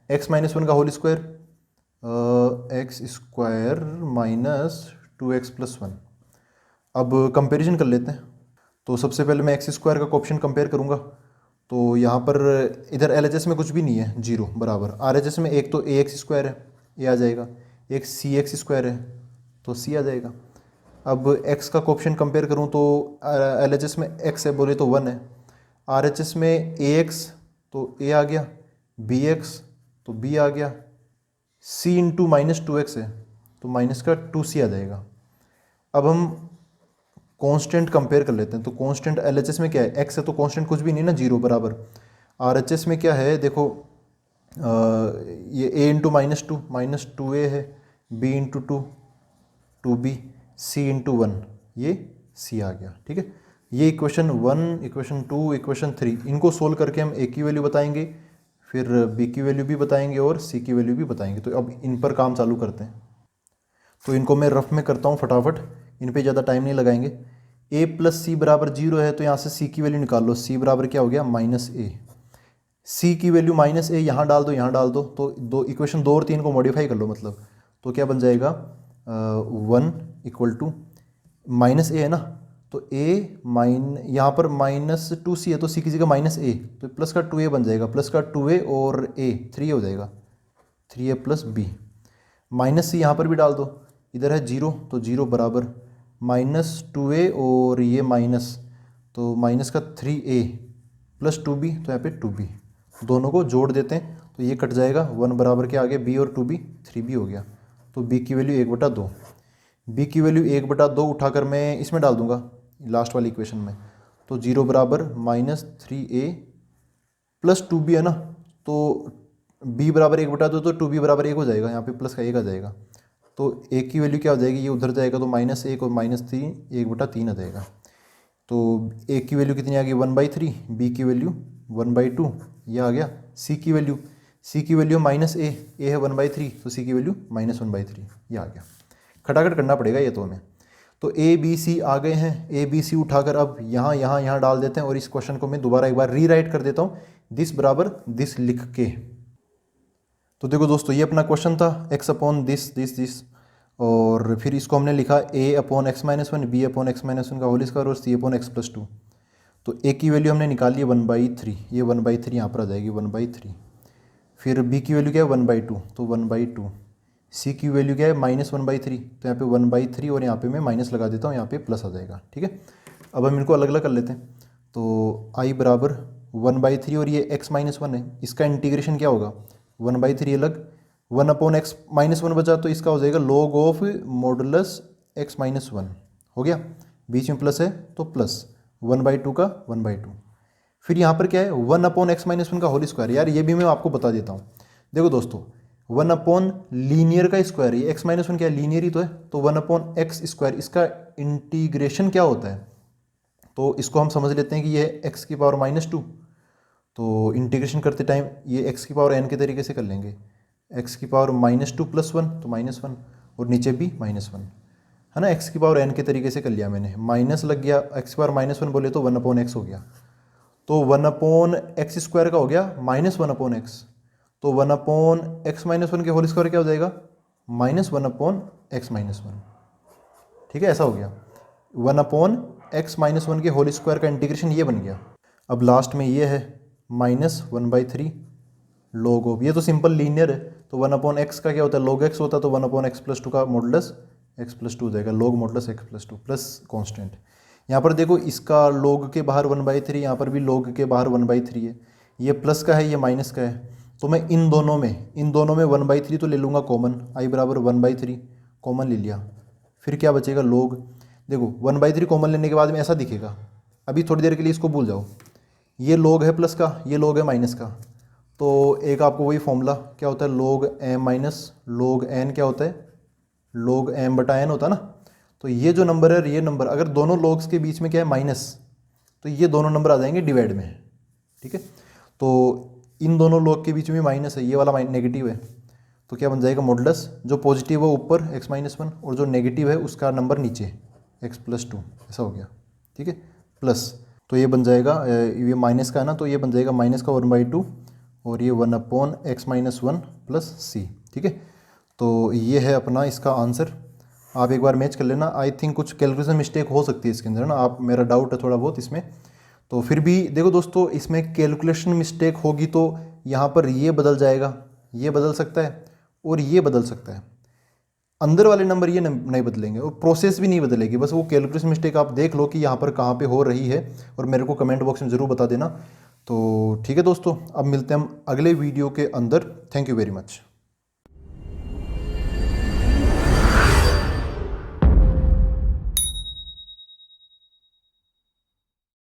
x - 1 का होल स्क्वायर x² - 2x + 1। अब कंपैरिजन कर लेते हैं, तो सबसे पहले मैं x² का कोएफिशिएंट कंपेयर करूँगा, तो यहाँ पर इधर LHS में कुछ भी नहीं है, 0 बराबर, RHS में एक तो ax² है, ये आ जाएगा, एक cx² है तो c आ जाएगा। अब x का कोएफिशिएंट कंपेयर करूँ तो LHS में x है बोले तो 1 है, RHS में ax तो a आ गया, bx तो b आ गया, c इंटू माइनस 2x है तो माइनस का 2c आ जाएगा। अब हम कांस्टेंट कंपेयर कर लेते हैं। तो कांस्टेंट LHS में क्या है, x है तो कांस्टेंट कुछ भी नहीं ना, 0 बराबर। RHS में क्या है देखो, ये a इंटू माइनस 2a है, b into 2b, c into 1, ये c आ गया। ठीक है, ये इक्वेशन 1, इक्वेशन 2, इक्वेशन 3, इनको सोल्व करके हम a की वैल्यू बताएंगे, फिर b की वैल्यू भी बताएंगे और c की वैल्यू भी बताएंगे। तो अब इन पर काम चालू करते हैं। तो इनको मैं रफ में करता हूँ फटाफट, इन पे ज़्यादा टाइम नहीं लगाएंगे। a प्लस सी बराबर 0 है तो यहाँ से c की वैल्यू निकाल लो। c बराबर क्या हो गया, माइनस a। c की वैल्यू माइनस a, यहाँ डाल दो, यहाँ डाल दो, तो दो इक्वेशन 2 और 3 को मॉडिफाई कर लो मतलब। तो क्या बन जाएगा, 1 इक्वल टू माइनस a है ना, तो a यहाँ पर माइनस 2c है तो c की जगह माइनस a, तो प्लस का 2a बन जाएगा, प्लस का 2a और a 3 हो जाएगा, 3a plus b। Minus c यहाँ पर भी डाल दो, इधर है 0 तो 0 बराबर माइनस 2a और ये माइनस, तो माइनस का 3a प्लस 2b, तो यहाँ पे 2b, दोनों को जोड़ देते हैं तो ये कट जाएगा। 1 बराबर के आगे b और 2b 3b हो गया। तो b की वैल्यू 1/2, b की वैल्यू 1/2 उठाकर मैं इसमें डाल दूंगा लास्ट वाली इक्वेशन में। तो 0 बराबर माइनस 3a प्लस 2b है ना, तो b बराबर 1/2 तो 2b बराबर 1 हो जाएगा, यहाँ पे प्लस का 1 आ जाएगा। तो a की वैल्यू क्या हो जाएगी, ये उधर जाएगा तो माइनस 1 और माइनस 3, 1/3 आ जाएगा। तो a की वैल्यू कितनी आ गई, 1/3, b की वैल्यू 1/2, ये आ गया। c की वैल्यू माइनस a है 1/3, तो c की वैल्यू माइनस 1/3, ये आ गया। खटाखट करना पड़ेगा ये तो हमें। तो a b c आ गए हैं, a b c उठाकर अब यहाँ डाल देते हैं और इस क्वेश्चन को मैं दोबारा एक बार रीराइट कर देता हूँ, दिस बराबर दिस लिख के। तो देखो दोस्तों, ये अपना क्वेश्चन था, x अपॉन दिस, और फिर इसको हमने लिखा a upon x minus 1, b upon x minus 1 का होल स्क्वायर और c अपॉन x प्लस 2। तो a की वैल्यू हमने निकाली है 1/3, ये 1/3 यहाँ पर आ जाएगी 1/3। फिर b की वैल्यू क्या है 1/2, तो 1/2। c की वैल्यू क्या है माइनस 1/3, तो यहाँ पे 1/3 और यहाँ पे मैं माइनस लगा देता हूँ, यहाँ पे प्लस आ जाएगा। ठीक है, अब हम इनको अलग अलग कर लेते हैं। तो i बराबर 1/3 और ये x माइनस 1 है, इसका इंटीग्रेशन क्या होगा, 1/3 अलग, 1 अपॉन एक्स माइनस 1 बचा तो इसका हो जाएगा log of modulus x minus 1 हो गया, बीच में प्लस है तो प्लस 1/2 का 1/2। फिर यहाँ पर क्या है 1 अपॉन एक्स माइनस 1 का होल स्क्वायर। यार ये भी मैं आपको बता देता हूँ, देखो दोस्तों 1 अपॉन लीनियर का स्क्वायर, ये x माइनस 1 क्या है, लीनियर ही तो है, तो 1 अपॉन एक्स स्क्वायर, इसका इंटीग्रेशन क्या होता है, तो इसको हम समझ लेते हैं कि ये x की पावर -2। तो इंटीग्रेशन करते टाइम ये x की पावर n के तरीके से कर लेंगे, x की पावर -2 + 1 तो -1 और नीचे भी -1 है ना, x की पावर n के तरीके से कर लिया मैंने, माइनस लग गया, x की पावर -1 बोले तो 1 अपॉन एक्स हो गया, तो 1 अपॉन एक्स स्क्वायर का हो गया -1 अपॉन एक्स, तो 1 अपॉन एक्स माइनस 1 के होल स्क्वायर क्या हो जाएगा, -1 अपॉन एक्स माइनस 1। ठीक है, ऐसा हो गया, 1 अपॉन एक्स माइनस 1 के होल स्क्वायर का इंटीग्रेशन ये बन गया। अब लास्ट में ये है -1/3 log ऑफ, ये तो सिंपल लीनियर है, तो 1 अपॉन एक्स का क्या होता है, log x होता है, तो 1 अपॉन एक्स प्लस 2 का मॉडुलस x प्लस 2 हो जाएगा, log modulus x plus 2 plus constant. यहाँ पर देखो इसका log के बाहर 1/3, यहाँ पर भी log के बाहर 1/3 है, ये प्लस का है ये माइनस का है, तो मैं इन दोनों में 1/3 तो ले लूँगा कॉमन, i बराबर 1/3 कॉमन ले लिया, फिर क्या बचेगा log। देखो 1/3 कॉमन लेने के बाद में ऐसा दिखेगा, अभी थोड़ी देर के लिए इसको भूल जाओ, ये log है प्लस का, ये log है माइनस का, तो एक आपको वही फॉर्मूला क्या होता है, log m minus log n क्या होता है, log m/n होता है ना। तो ये जो नंबर है, ये नंबर अगर दोनों logs के बीच में क्या है माइनस, तो ये दोनों नंबर आ जाएंगे डिवाइड में। ठीक है, तो इन दोनों log के बीच में माइनस है, ये वाला नेगेटिव है, तो क्या बन जाएगा मॉडुलस, जो पॉजिटिव है ऊपर x माइनस 1 और जो नेगेटिव है उसका नंबर नीचे x प्लस 2, ऐसा हो गया। ठीक है, प्लस, तो ये बन जाएगा, ये माइनस का है ना, तो ये बन जाएगा माइनस का 1/2 और ये 1 अपॉन एक्स माइनस 1 प्लस सी। ठीक है, तो ये है अपना इसका आंसर, आप एक बार मैच कर लेना। आई थिंक कुछ कैलकुलेशन मिस्टेक हो सकती है इसके अंदर ना, आप, मेरा डाउट है थोड़ा बहुत इसमें, तो फिर भी देखो दोस्तों इसमें कैलकुलेशन मिस्टेक होगी तो यहाँ पर ये बदल जाएगा, ये बदल सकता है और ये बदल सकता है, अंदर वाले नंबर ये नहीं बदलेंगे और प्रोसेस भी नहीं बदलेगी, बस वो कैलकुलेशन मिस्टेक आप देख लो कि यहाँ पर कहाँ पे हो रही है और मेरे को कमेंट बॉक्स में ज़रूर बता देना। तो ठीक है दोस्तों, अब मिलते हैं हम अगले वीडियो के अंदर। Thank you very much.